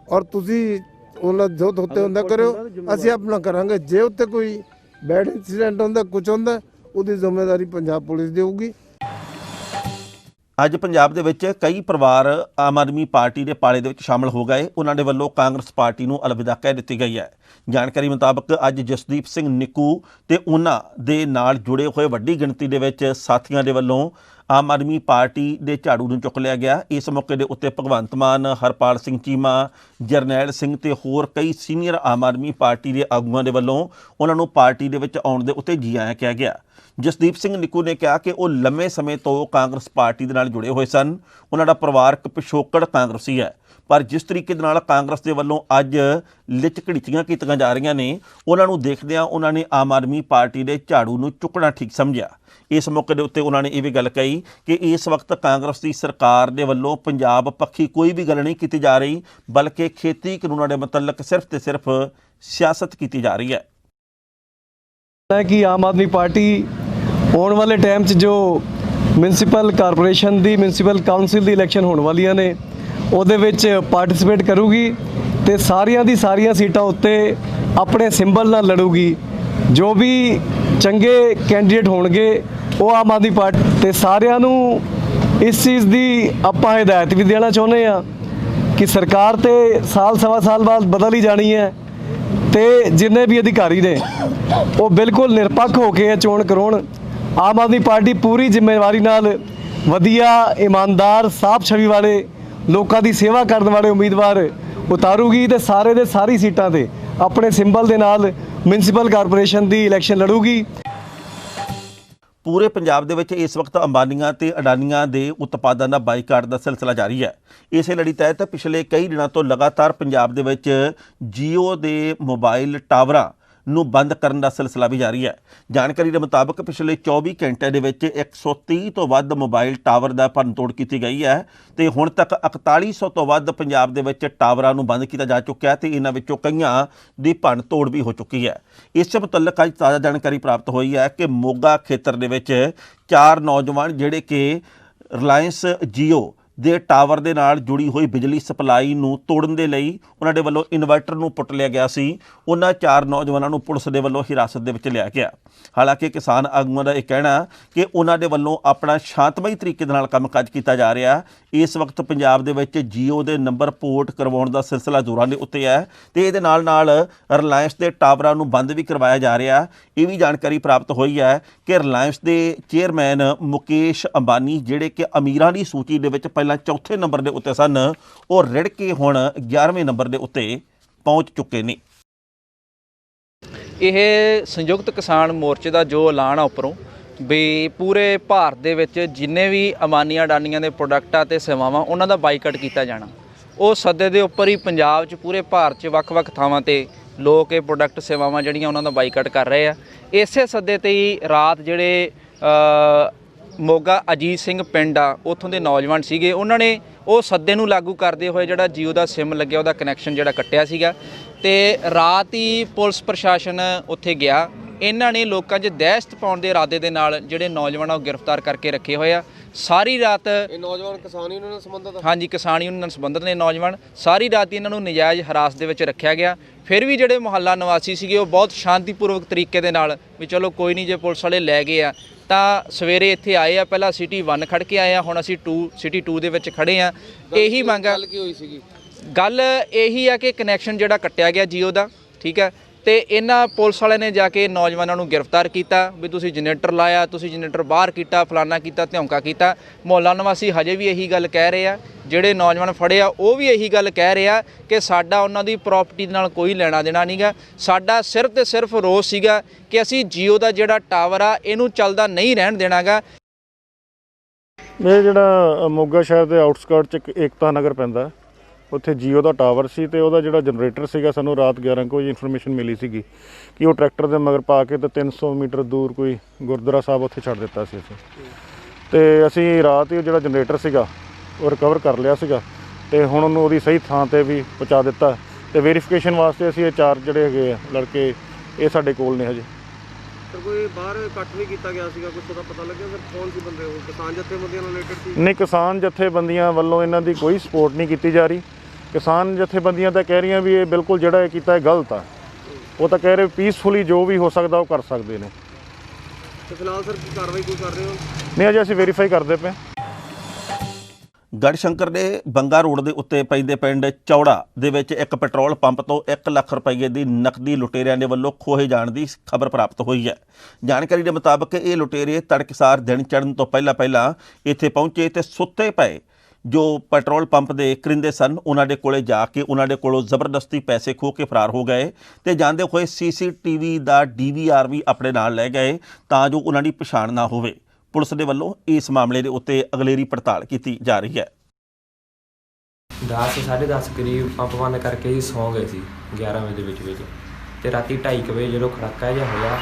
ਔਰ ਤੁਸੀਂ ਉਹਨਾਂ ਜੋ ਉੱਤੇ ਹੁੰਦਾ ਕਰਿਓ, ਅਸੀਂ ਆਪਣਾ ਕਰਾਂਗੇ। ਜੇ ਉੱਤੇ ਕੋਈ ਬੈਡ ਇੰਸੀਡੈਂਟ ਹੁੰਦਾ, ਕੁਝ ਹੁੰਦਾ, ਉਹਦੀ ਜ਼ਿੰਮੇਵਾਰੀ ਪੰਜਾਬ ਪੁਲਿਸ ਦੇਊਗੀ। ਅੱਜ ਪੰਜਾਬ ਦੇ ਵਿੱਚ ਕਈ ਪਰਿਵਾਰ ਆਮ ਆਦਮੀ ਪਾਰਟੀ ਦੇ ਪਾਲੇ ਦੇ ਵਿੱਚ ਸ਼ਾਮਲ ਹੋ ਗਏ। ਉਹਨਾਂ ਦੇ ਵੱਲੋਂ ਕਾਂਗਰਸ ਪਾਰਟੀ ਨੂੰ ਅਲਵਿਦਾ ਕਹਿ ਦਿੱਤੀ ਗਈ ਹੈ। ਜਾਣਕਾਰੀ ਮੁਤਾਬਕ ਅੱਜ ਜਸਦੀਪ ਸਿੰਘ ਨਿੱਕੂ ਤੇ ਉਹਨਾਂ ਦੇ ਨਾਲ ਜੁੜੇ ਹੋਏ ਵੱਡੀ ਗਿਣਤੀ ਦੇ ਵਿੱਚ ਸਾਥੀਆਂ ਦੇ ਵੱਲੋਂ ਆਮ ਆਦਮੀ ਪਾਰਟੀ ਦੇ ਝਾੜੂ ਨੂੰ ਚੁੱਕ ਲਿਆ ਗਿਆ। ਇਸ ਮੌਕੇ ਦੇ ਉੱਤੇ ਭਗਵੰਤ ਮਾਨ, ਹਰਪਾਲ ਸਿੰਘ ਚੀਮਾ, ਜਰਨੈਲ ਸਿੰਘ ਤੇ ਹੋਰ ਕਈ ਸੀਨੀਅਰ ਆਮ ਆਦਮੀ ਪਾਰਟੀ ਦੇ ਆਗੂਆਂ ਦੇ ਵੱਲੋਂ ਉਹਨਾਂ ਨੂੰ ਪਾਰਟੀ ਦੇ ਵਿੱਚ ਆਉਣ ਦੇ ਉੱਤੇ ਜੀ ਆਇਆਂ ਕਿਹਾ ਗਿਆ। ਜਸਦੀਪ ਸਿੰਘ ਨਿੱਕੂ ਨੇ ਕਿਹਾ ਕਿ ਉਹ ਲੰਮੇ ਸਮੇਂ ਤੋਂ ਕਾਂਗਰਸ ਪਾਰਟੀ ਦੇ ਨਾਲ ਜੁੜੇ ਹੋਏ ਸਨ। ਉਹਨਾਂ ਦਾ ਪਰਿਵਾਰਕ ਪਿਛੋਕੜ ਕਾਂਗਰਸੀ ਹੈ, ਪਰ ਜਿਸ ਤਰੀਕੇ ਦੇ ਨਾਲ ਕਾਂਗਰਸ ਦੇ ਵੱਲੋਂ ਅੱਜ ਲਿਚ ਘੜੀਚੀਆਂ ਕੀਤੀਆਂ ਜਾ ਰਹੀਆਂ ਨੇ, ਉਹਨਾਂ ਨੂੰ ਦੇਖਦਿਆਂ ਉਹਨਾਂ ਨੇ ਆਮ ਆਦਮੀ ਪਾਰਟੀ ਦੇ ਝਾੜੂ ਨੂੰ ਚੁੱਕਣਾ ਠੀਕ ਸਮਝਿਆ। ਇਸ ਮੌਕੇ ਦੇ ਉੱਤੇ ਉਹਨਾਂ ਨੇ ਇਹ ਵੀ ਗੱਲ ਕਹੀ ਕਿ ਇਸ ਵਕਤ ਕਾਂਗਰਸ ਦੀ ਸਰਕਾਰ ਦੇ ਵੱਲੋਂ ਪੰਜਾਬ ਪੱਖੀ ਕੋਈ ਵੀ ਗੱਲ ਨਹੀਂ ਕੀਤੀ ਜਾ ਰਹੀ, ਬਲਕਿ ਖੇਤੀ ਕਾਨੂੰਨਾਂ ਦੇ ਮੁਤਲਕ ਸਿਰਫ ਤੇ ਸਿਰਫ ਸਿਆਸਤ ਕੀਤੀ ਜਾ ਰਹੀ ਹੈ ਕਿ ਆਮ ਆਦਮੀ ਪਾਰਟੀ ਆਉਣ ਵਾਲੇ ਟਾਈਮ 'ਚ ਜੋ ਮਿਊਨਿਸਪਲ ਕਾਰਪੋਰੇਸ਼ਨ ਦੀ ਮਿਊਨਿਸਪਲ ਕਾਉਂਸਲ ਦੀ ਇਲੈਕਸ਼ਨ ਹੋਣ ਵਾਲੀਆਂ ਨੇ, ਉਹਦੇ ਵਿੱਚ ਪਾਰਟਿਸਿਪੇਟ ਕਰੂਗੀ ਤੇ ਸਾਰੀਆਂ ਦੀ ਸਾਰੀਆਂ ਸੀਟਾਂ ਉੱਤੇ ਆਪਣੇ ਸਿੰਬਲ ਨਾਲ ਲੜੂਗੀ। ਜੋ ਵੀ ਚੰਗੇ ਕੈਂਡੀਡੇਟ ਹੋਣਗੇ ਉਹ ਆਮ ਆਦਮੀ ਪਾਰਟੀ ਤੇ ਸਾਰਿਆਂ ਨੂੰ ਇਸ ਚੀਜ਼ ਦੀ ਆਪਾਂ ਹਦਾਇਤ ਵੀ ਦੇਣਾ ਚਾਹੁੰਦੇ ਆ ਕਿ ਸਰਕਾਰ ਤੇ ਸਾਲ ਸਵਾ ਸਾਲ ਬਾਅਦ ਬਦਲ ਹੀ ਜਾਣੀ ਹੈ ਤੇ ਜਿੰਨੇ ਵੀ ਅਧਿਕਾਰੀ ਨੇ ਉਹ ਬਿਲਕੁਲ ਨਿਰਪੱਖ ਹੋ ਕੇ ਚੋਣ ਕਰਾਉਣ। ਆਮ ਆਦਮੀ ਪਾਰਟੀ ਪੂਰੀ ਜ਼ਿੰਮੇਵਾਰੀ ਨਾਲ ਵਧੀਆ, ਇਮਾਨਦਾਰ, ਸਾਫ਼ ਛਵੀ ਵਾਲੇ, ਲੋਕਾਂ ਦੀ ਸੇਵਾ ਕਰਨ ਵਾਲੇ ਉਮੀਦਵਾਰ ਉਤਾਰੂਗੀ ਤੇ ਸਾਰੇ ਦੇ ਸਾਰੀ ਸੀਟਾਂ ਤੇ ਆਪਣੇ ਸਿੰਬਲ ਦੇ ਨਾਲ ਮਿਊਨਿਸਪਲ ਕਾਰਪੋਰੇਸ਼ਨ ਦੀ ਇਲੈਕਸ਼ਨ ਲੜੂਗੀ। ਪੂਰੇ ਪੰਜਾਬ ਦੇ ਵਿੱਚ ਇਸ ਵਕਤ ਅੰਬਾਨੀਆਂ ਤੇ ਅਡਾਨੀਆਂ ਦੇ ਉਤਪਾਦਾਂ ਦਾ ਬਾਈਕਾਟ ਦਾ ਸਿਲਸਿਲਾ ਜਾਰੀ ਹੈ। ਇਸੇ ਲੜੀ ਤਹਿਤ ਪਿਛਲੇ ਕਈ ਦਿਨਾਂ ਤੋਂ ਲਗਾਤਾਰ ਪੰਜਾਬ ਦੇ ਵਿੱਚ ਜੀਓ ਦੇ ਮੋਬਾਈਲ ਟਾਵਰਾਂ ਨੂੰ ਬੰਦ ਕਰਨ ਦਾ ਸਿਲਸਿਲਾ ਵੀ ਜਾਰੀ ਹੈ। ਜਾਣਕਾਰੀ ਦੇ ਮੁਤਾਬਕ ਪਿਛਲੇ 24 ਘੰਟੇ ਦੇ ਵਿੱਚ 130 ਤੋਂ ਵੱਧ ਮੋਬਾਈਲ ਟਾਵਰ ਦਾ ਭੰਨਤੋੜ ਕੀਤੀ ਗਈ ਹੈ ਤੇ ਹੁਣ ਤੱਕ 4100 ਤੋਂ ਵੱਧ ਪੰਜਾਬ ਦੇ ਵਿੱਚ ਟਾਵਰਾਂ ਨੂੰ ਬੰਦ ਕੀਤਾ ਜਾ ਚੁੱਕਿਆ ਤੇ ਇਹਨਾਂ ਵਿੱਚੋਂ ਕਈਆਂ ਦੀ ਭੰਨਤੋੜ ਵੀ ਹੋ ਚੁੱਕੀ ਹੈ। ਇਸ ਮੁਤਲਕ ਅੱਜ ਤਾਜ਼ਾ ਜਾਣਕਾਰੀ ਪ੍ਰਾਪਤ ਹੋਈ ਹੈ ਕਿ ਮੋਗਾ ਖੇਤਰ ਦੇ ਵਿੱਚ 4 ਨੌਜਵਾਨ ਜਿਹੜੇ ਕਿ ਰਿਲਾਇੰਸ ਜੀਓ ਦੇ ਟਾਵਰ ਦੇ ਨਾਲ ਜੁੜੀ ਹੋਈ ਬਿਜਲੀ ਸਪਲਾਈ ਨੂੰ ਤੋੜਨ ਦੇ ਲਈ ਉਹਨਾਂ ਦੇ ਵੱਲੋਂ ਇਨਵਰਟਰ ਨੂੰ ਪੁੱਟ ਲਿਆ ਗਿਆ ਸੀ। ਉਹਨਾਂ 4 ਨੌਜਵਾਨਾਂ ਨੂੰ ਪੁਲਿਸ ਦੇ ਵੱਲੋਂ ਹਿਰਾਸਤ ਦੇ ਵਿੱਚ ਲਿਆ ਗਿਆ। ਹਾਲਾਂਕਿ ਕਿਸਾਨ ਆਗੂਆਂ ਦਾ ਇਹ ਕਹਿਣਾ ਕਿ ਉਹਨਾਂ ਦੇ ਵੱਲੋਂ ਆਪਣਾ ਸ਼ਾਂਤਮਈ ਤਰੀਕੇ ਦੇ ਨਾਲ ਕੰਮਕਾਜ ਕੀਤਾ ਜਾ ਰਿਹਾ। ਇਸ ਵਕਤ ਪੰਜਾਬ ਦੇ ਵਿੱਚ ਜੀਓ ਦੇ ਨੰਬਰ ਪੋਰਟ ਕਰਵਾਉਣ ਦਾ ਸਿਲਸਿਲਾ ਜ਼ੋਰਾਂ ਦੇ ਉੱਤੇ ਹੈ ਤੇ ਇਹਦੇ ਨਾਲ ਨਾਲ ਰਿਲਾਇੰਸ ਦੇ ਟਾਵਰਾਂ ਨੂੰ ਬੰਦ ਵੀ ਕਰਵਾਇਆ ਜਾ ਰਿਹਾ। ਇਹ ਵੀ ਜਾਣਕਾਰੀ ਪ੍ਰਾਪਤ ਹੋਈ ਹੈ ਕਿ ਰਿਲਾਇੰਸ ਦੇ ਚੇਅਰਮੈਨ ਮੁਕੇਸ਼ ਅੰਬਾਨੀ, ਜਿਹੜੇ ਕਿ ਅਮੀਰਾਂ ਦੀ ਸੂਚੀ ਦੇ ਵਿੱਚ ਪਹਿਲਾਂ 4ਥੇ ਨੰਬਰ ਦੇ ਉੱਤੇ ਸਨ, ਉਹ ਰਿੜ ਕੇ ਹੁਣ 11ਵੇਂ ਨੰਬਰ ਦੇ ਉੱਤੇ ਪਹੁੰਚ ਚੁੱਕੇ ਨੇ। ਇਹ ਸੰਯੁਕਤ ਕਿਸਾਨ ਮੋਰਚੇ ਦਾ ਜੋ ਐਲਾਨ ਆ ਉੱਪਰੋਂ ਵੀ ਪੂਰੇ ਭਾਰਤ ਦੇ ਵਿੱਚ ਜਿੰਨੇ ਵੀ ਅਮਾਨੀਆਂ ਅਡਾਨੀਆਂ ਦੇ ਪ੍ਰੋਡਕਟ ਆ ਤੇ ਸੇਵਾਵਾਂ ਉਹਨਾਂ ਦਾ ਬਾਈਕਾਟ ਕੀਤਾ ਜਾਣਾ, ਉਹ ਸੱਦੇ ਦੇ ਉੱਪਰ ਹੀ ਪੰਜਾਬ 'ਚ ਪੂਰੇ ਭਾਰਤ 'ਚ ਵੱਖ-ਵੱਖ ਥਾਵਾਂ ਤੇ ਲੋਕ ਇਹ ਪ੍ਰੋਡਕਟ ਸੇਵਾਵਾਂ ਜਿਹੜੀਆਂ ਉਹਨਾਂ ਦਾ ਬਾਈਕਾਟ ਕਰ ਰਹੇ ਆ। ਇਸੇ ਸੱਦੇ ਤੇ ਹੀ ਰਾਤ ਜਿਹੜੇ ਮੋਗਾ ਅਜੀਤ ਸਿੰਘ ਪਿੰਡ ਆ ਉੱਥੋਂ ਦੇ ਨੌਜਵਾਨ ਸੀਗੇ, ਉਹਨਾਂ ਨੇ ਉਹ ਸੱਦੇ ਨੂੰ ਲਾਗੂ ਕਰਦੇ ਹੋਏ ਜਿਹੜਾ ਜੀਓ ਦਾ ਸਿਮ ਲੱਗਿਆ ਉਹਦਾ ਕਨੈਕਸ਼ਨ ਜਿਹੜਾ ਕੱਟਿਆ ਸੀਗਾ ਤੇ ਰਾਤ ਹੀ ਪੁਲਿਸ ਪ੍ਰਸ਼ਾਸਨ ਉੱਥੇ ਗਿਆ। ਇਹਨਾਂ ਨੇ ਲੋਕਾਂ 'ਚ ਦਹਿਸ਼ਤ ਪਾਉਣ ਦੇ ਇਰਾਦੇ ਦੇ ਨਾਲ ਜਿਹੜੇ ਨੌਜਵਾਨ ਆ ਉਹ ਗ੍ਰਿਫਤਾਰ ਕਰਕੇ ਰੱਖੇ ਹੋਏ ਆ। ਸਾਰੀ ਰਾਤ ਇਹ ਨੌਜਵਾਨ ਕਿਸਾਨ ਯੂਨੀਅਨ ਨਾਲ ਸੰਬੰਧਿਤ, ਹਾਂਜੀ ਕਿਸਾਨ ਯੂਨੀਅਨ ਨਾਲ ਸੰਬੰਧਿਤ ਨੇ ਨੌਜਵਾਨ। ਸਾਰੀ ਰਾਤ ਇਹਨਾਂ ਨੂੰ ਨਜਾਇਜ਼ ਹਿਰਾਸਤ ਦੇ ਵਿੱਚ ਰੱਖਿਆ ਗਿਆ। ਫਿਰ ਵੀ ਜਿਹੜੇ ਮੁਹੱਲਾ ਨਿਵਾਸੀ ਸੀਗੇ ਉਹ ਬਹੁਤ ਸ਼ਾਂਤੀਪੂਰਵਕ ਤਰੀਕੇ ਦੇ ਨਾਲ ਵੀ ਚਲੋ ਕੋਈ ਨਹੀਂ, ਜੇ ਪੁਲਿਸ ਵਾਲੇ ਲੈ ਗਏ ਆ ਤਾਂ ਸਵੇਰੇ ਇੱਥੇ ਆਏ ਆ। ਪਹਿਲਾਂ ਸਿਟੀ 1 ਖੜ੍ਹ ਕੇ ਆਏ ਆ, ਹੁਣ ਅਸੀਂ ਸਿਟੀ 2 ਦੇ ਵਿੱਚ ਖੜ੍ਹੇ ਆ। ਇਹੀ ਮੰਗ ਗੱਲ ਕੀ ਹੋਈ ਸੀਗੀ? ਗੱਲ ਇਹੀ ਆ ਕਿ ਕਨੈਕਸ਼ਨ ਜਿਹੜਾ ਕੱਟਿਆ ਗਿਆ ਜੀਓ ਦਾ, ਠੀਕ ਹੈ, ਤੇ ਇਹਨਾਂ ਪੁਲਿਸ ਵਾਲਿਆਂ ਨੇ ਜਾ ਕੇ ਨੌਜਵਾਨਾਂ ਨੂੰ ਗ੍ਰਿਫਤਾਰ ਕੀਤਾ ਵੀ ਤੁਸੀਂ ਜਨਰੇਟਰ ਲਾਇਆ, ਤੁਸੀਂ ਜਨਰੇਟਰ ਬਾਹਰ ਕੀਤਾ, ਫਲਾਨਾ ਕੀਤਾ, ਧਿਉਂਕਾ ਕੀਤਾ। ਮੁਹੱਲਾ ਨਿਵਾਸੀ ਹਜੇ ਵੀ ਇਹੀ ਗੱਲ ਕਹਿ ਰਹੇ ਆ, ਜਿਹੜੇ ਨੌਜਵਾਨ ਫੜੇ ਆ ਉਹ ਵੀ ਇਹੀ ਗੱਲ ਕਹਿ ਰਹੇ ਆ ਕਿ ਸਾਡਾ ਉਹਨਾਂ ਦੀ ਪ੍ਰਾਪਰਟੀ ਨਾਲ ਕੋਈ ਲੈਣਾ ਦੇਣਾ ਨਹੀਂਗਾ। ਸਾਡਾ ਸਿਰਫ ਤੇ ਸਿਰਫ ਰੋਸ ਸੀਗਾ ਕਿ ਅਸੀਂ ਜੀਓ ਦਾ ਜਿਹੜਾ ਟਾਵਰ ਆ ਇਹਨੂੰ ਚੱਲਦਾ ਨਹੀਂ ਰਹਿਣ ਦੇਣਾਗਾ। ਇਹ ਜਿਹੜਾ ਮੋਗਾ ਸ਼ਹਿਰ ਦੇ ਆਊਟਸਕਰਟ 'ਚ ਏਕਤਾ ਨਗਰ ਪੈਂਦਾ, ਉੱਥੇ ਜੀਓ ਦਾ ਟਾਵਰ ਸੀ ਤੇ ਉਹਦਾ ਜਿਹੜਾ ਜਨਰੇਟਰ ਸੀਗਾ, ਸਾਨੂੰ ਰਾਤ 11 ਵਜੇ ਇਨਫੋਰਮੇਸ਼ਨ ਮਿਲੀ ਸੀਗੀ ਕਿ ਉਹ ਟਰੈਕਟਰ ਦੇ ਮਗਰ ਪਾ ਕੇ ਤੇ 300 ਮੀਟਰ ਦੂਰ ਕੋਈ ਗੁਰਦੁਆਰਾ ਸਾਹਿਬ ਉੱਥੇ ਛੱਡ ਦਿੱਤਾ ਸੀ ਅਸੀਂ। ਤੇ ਅਸੀਂ ਰਾਤ ਹੀ ਜਿਹੜਾ ਜਨਰੇਟਰ ਸੀਗਾ ਉਹ ਰਿਕਵਰ ਕਰ ਲਿਆ ਸੀਗਾ ਤੇ ਹੁਣ ਉਹਨੂੰ ਉਹਦੀ ਸਹੀ ਥਾਂ ਤੇ ਵੀ ਪਹੁੰਚਾ ਦਿੱਤਾ ਤੇ ਵੈਰੀਫਿਕੇਸ਼ਨ ਵਾਸਤੇ ਅਸੀਂ ਇਹ 4 ਜਿਹੜੇ ਹੈਗੇ ਆ ਲੜਕੇ, ਇਹ ਸਾਡੇ ਕੋਲ ਨੇ ਹਜੇ। ਸਰ ਕੋਈ ਬਾਹਰ ਕੱਟ ਵੀ ਕੀਤਾ ਗਿਆ ਸੀਗਾ, ਕੁਝ ਉਹਦਾ ਪਤਾ ਲੱਗਿਆ ਸਰ ਕੌਣ ਸੀ ਬੰਦੇ? ਉਹ ਕਿਸਾਨ ਜਥੇਬੰਦੀਆਂ ਨਾਲ ਰਿਲੇਟਡ ਸੀ? ਨਹੀਂ, ਕਿਸਾਨ ਜਥੇਬੰਦੀਆਂ ਵੱਲੋਂ ਇਹਨਾਂ ਦੀ ਕੋਈ ਸਪੋਰਟ ਨਹੀਂ ਕੀਤੀ ਜਾ ਰਹੀ। ਕਿਸਾਨ ਜਥੇਬੰਦੀਆਂ ਤਾਂ ਕਹਿ ਰਹੀਆਂ ਵੀ ਇਹ ਬਿਲਕੁਲ ਜਿਹੜਾ ਇਹ ਕੀਤਾ ਇਹ ਗਲਤ ਆ। ਉਹ ਤਾਂ ਕਹਿ ਰਹੇ ਪੀਸਫੁਲੀ ਜੋ ਵੀ ਹੋ ਸਕਦਾ ਉਹ ਕਰ ਸਕਦੇ ਨੇ। ਤੇ ਫਿਲਹਾਲ ਸਰ ਕੀ ਕਾਰਵਾਈ ਕੋਈ ਕਰ ਰਹੇ ਹੋ? ਨਹੀਂ, ਅਜੇ ਅਸੀਂ ਵੈਰੀਫਾਈ ਕਰਦੇ ਪਏ। ਗੜਸ਼ੰਕਰ ਦੇ ਬੰਗਾ ਰੋਡ ਦੇ ਉੱਤੇ ਪੈਂਦੇ ਪਿੰਡ ਚੌੜਾ ਦੇ ਵਿੱਚ ਇੱਕ ਪੈਟਰੋਲ ਪੰਪ ਤੋਂ 1 ਲੱਖ ਰੁਪਏ ਦੀ ਨਕਦੀ ਲੁਟੇਰਿਆਂ ਦੇ ਵੱਲੋਂ ਖੋਹੇ ਜਾਣ ਦੀ ਖਬਰ ਪ੍ਰਾਪਤ ਹੋਈ ਹੈ। ਜਾਣਕਾਰੀ ਦੇ ਮੁਤਾਬਕ ਇਹ ਲੁਟੇਰੇ ਤੜਕਸਾਰ ਦਿਨ ਚੜ੍ਹਨ ਤੋਂ ਪਹਿਲਾਂ ਇੱਥੇ ਪਹੁੰਚੇ ਤੇ ਸੁੱਤੇ ਪਏ ਜੋ ਪੈਟਰੋਲ ਪੰਪ ਦੇ ਕਰਿੰਦੇ ਸਨ ਉਹਨਾਂ ਦੇ ਕੋਲੇ ਜਾ ਕੇ ਉਹਨਾਂ ਦੇ ਕੋਲੋਂ ਜ਼ਬਰਦਸਤੀ ਪੈਸੇ ਖੋਹ ਕੇ ਫਰਾਰ ਹੋ ਗਏ ਤੇ ਜਾਂਦੇ ਹੋਏ CCTV ਦਾ DVR ਵੀ ਆਪਣੇ ਨਾਲ ਲੈ ਗਏ ਤਾਂ ਜੋ ਉਹਨਾਂ ਦੀ ਪਛਾਣ ਨਾ ਹੋਵੇ। ਪੁਲਿਸ ਦੇ ਵੱਲੋਂ ਇਸ ਮਾਮਲੇ ਦੇ ਉੱਤੇ ਅਗਲੇਰੀ ਪੜਤਾਲ ਕੀਤੀ ਜਾ ਰਹੀ ਹੈ। 10:30 ਕਰੀਬ ਪੰਪ ਬੰਦ ਕਰਕੇ ਜੀ ਸੌਂ ਗਏ ਸੀ 11 ਵਜੇ ਦੇ ਵਿੱਚ ਤੇ ਰਾਤੀ 2:30 ਵਜੇ ਜਦੋਂ ਖੜਾਕਾ ਜਿਹਾ ਹੋਇਆ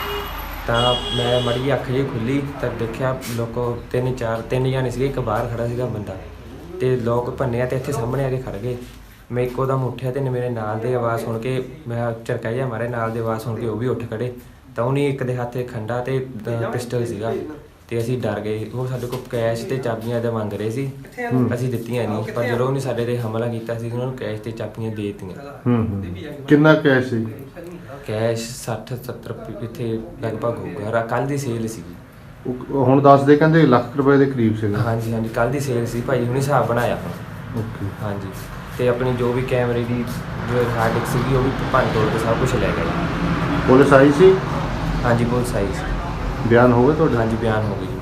ਤਾਂ ਮੈਂ ਮੜੀ ਜਿਹੀ ਅੱਖ ਜਿਹੀ ਖੁੱਲੀ ਤਾਂ ਦੇਖਿਆ ਲੋਕੋ ਤਿੰਨ ਜਾਣੇ ਸੀਗੇ, ਇੱਕ ਬਾਹਰ ਖੜਾ ਸੀਗਾ ਬੰਦਾ ਤੇ ਲੋਕ ਭੰਨਿਆ ਤੇ ਇੱਥੇ ਸਾਹਮਣੇ ਆ ਕੇ ਖੜ ਗਏ। ਮੈਂ ਇੱਕੋ ਦਮ ਉੱਠਿਆ ਤੇ ਮੇਰੇ ਨਾਲ ਦੇ ਆਵਾਜ਼ ਸੁਣ ਕੇ ਮੈਂ ਝਟਕਾ ਜਿਹਾ ਮਾਰਿਆ, ਨਾਲ ਦੇ ਆਵਾਜ਼ ਸੁਣ ਕੇ ਉਹ ਵੀ ਉੱਠ ਖੜੇ ਤਾਂ ਉਹਨੇ ਇੱਕ ਦੇ ਹੱਥੇ ਖੰਡਾ ਤੇ ਪਿਸਟਲ ਸੀਗਾ ਤੇ ਅਸੀਂ ਡਰ ਗਏ। ਉਹ ਸਾਡੇ ਕੋਲ ਕੈਸ਼ ਤੇ ਚਾਬੀਆਂ ਇਹਦਾ ਮੰਗ ਰਹੇ ਸੀ, ਅਸੀਂ ਦਿੱਤੀਆਂ ਨਹੀਂ, ਪਰ ਜਦੋਂ ਉਹਨੇ ਸਾਡੇ ਤੇ ਹਮਲਾ ਕੀਤਾ ਸੀ ਉਹਨਾਂ ਨੂੰ ਕੈਸ਼ ਤੇ ਚਾਬੀਆਂ ਦੇ ਦਿੱਤੀਆਂ। ਕਿੰਨਾ ਕੈਸ਼ ਸੀ? ਕੈਸ਼ 60-70 ਇੱਥੇ ਲਗਭਗ ਹੋਊਗਾ, ਕੱਲ ਦੀ ਸੇਲ ਸੀਗੀ। ਹੁਣ ਦੱਸਦੇ ਕਹਿੰਦੇ ਲੱਖ ਰੁਪਏ ਦੇ ਕਰੀਬ ਸੀਗਾ। ਹਾਂਜੀ ਕੱਲ ਦੀ ਸੇਲ ਸੀ ਭਾਈ, ਹੁਣੀ ਹਿਸਾਬ ਬਣਾਇਆ ਹੁਣ। ਓਕੇ। ਹਾਂਜੀ ਤੇ ਆਪਣੀ ਜੋ ਵੀ ਕੈਮਰੇ ਦੀ ਜੋ ਹਾਰਡ ਡਿਸਕ ਸੀਗੀ ਉਹ ਵੀ ਭੰਨ ਤੋੜ ਕੇ ਸਭ ਕੁਝ ਲੈ ਗਏ। ਪੁਲਿਸ ਆਈ ਸੀ? ਹਾਂਜੀ ਪੁਲਿਸ ਆਈ ਸੀ। ਬਿਆਨ ਹੋ ਗਏ ਤੁਹਾਡੇ? ਹਾਂਜੀ ਬਿਆਨ ਹੋ ਗਏ ਜੀ।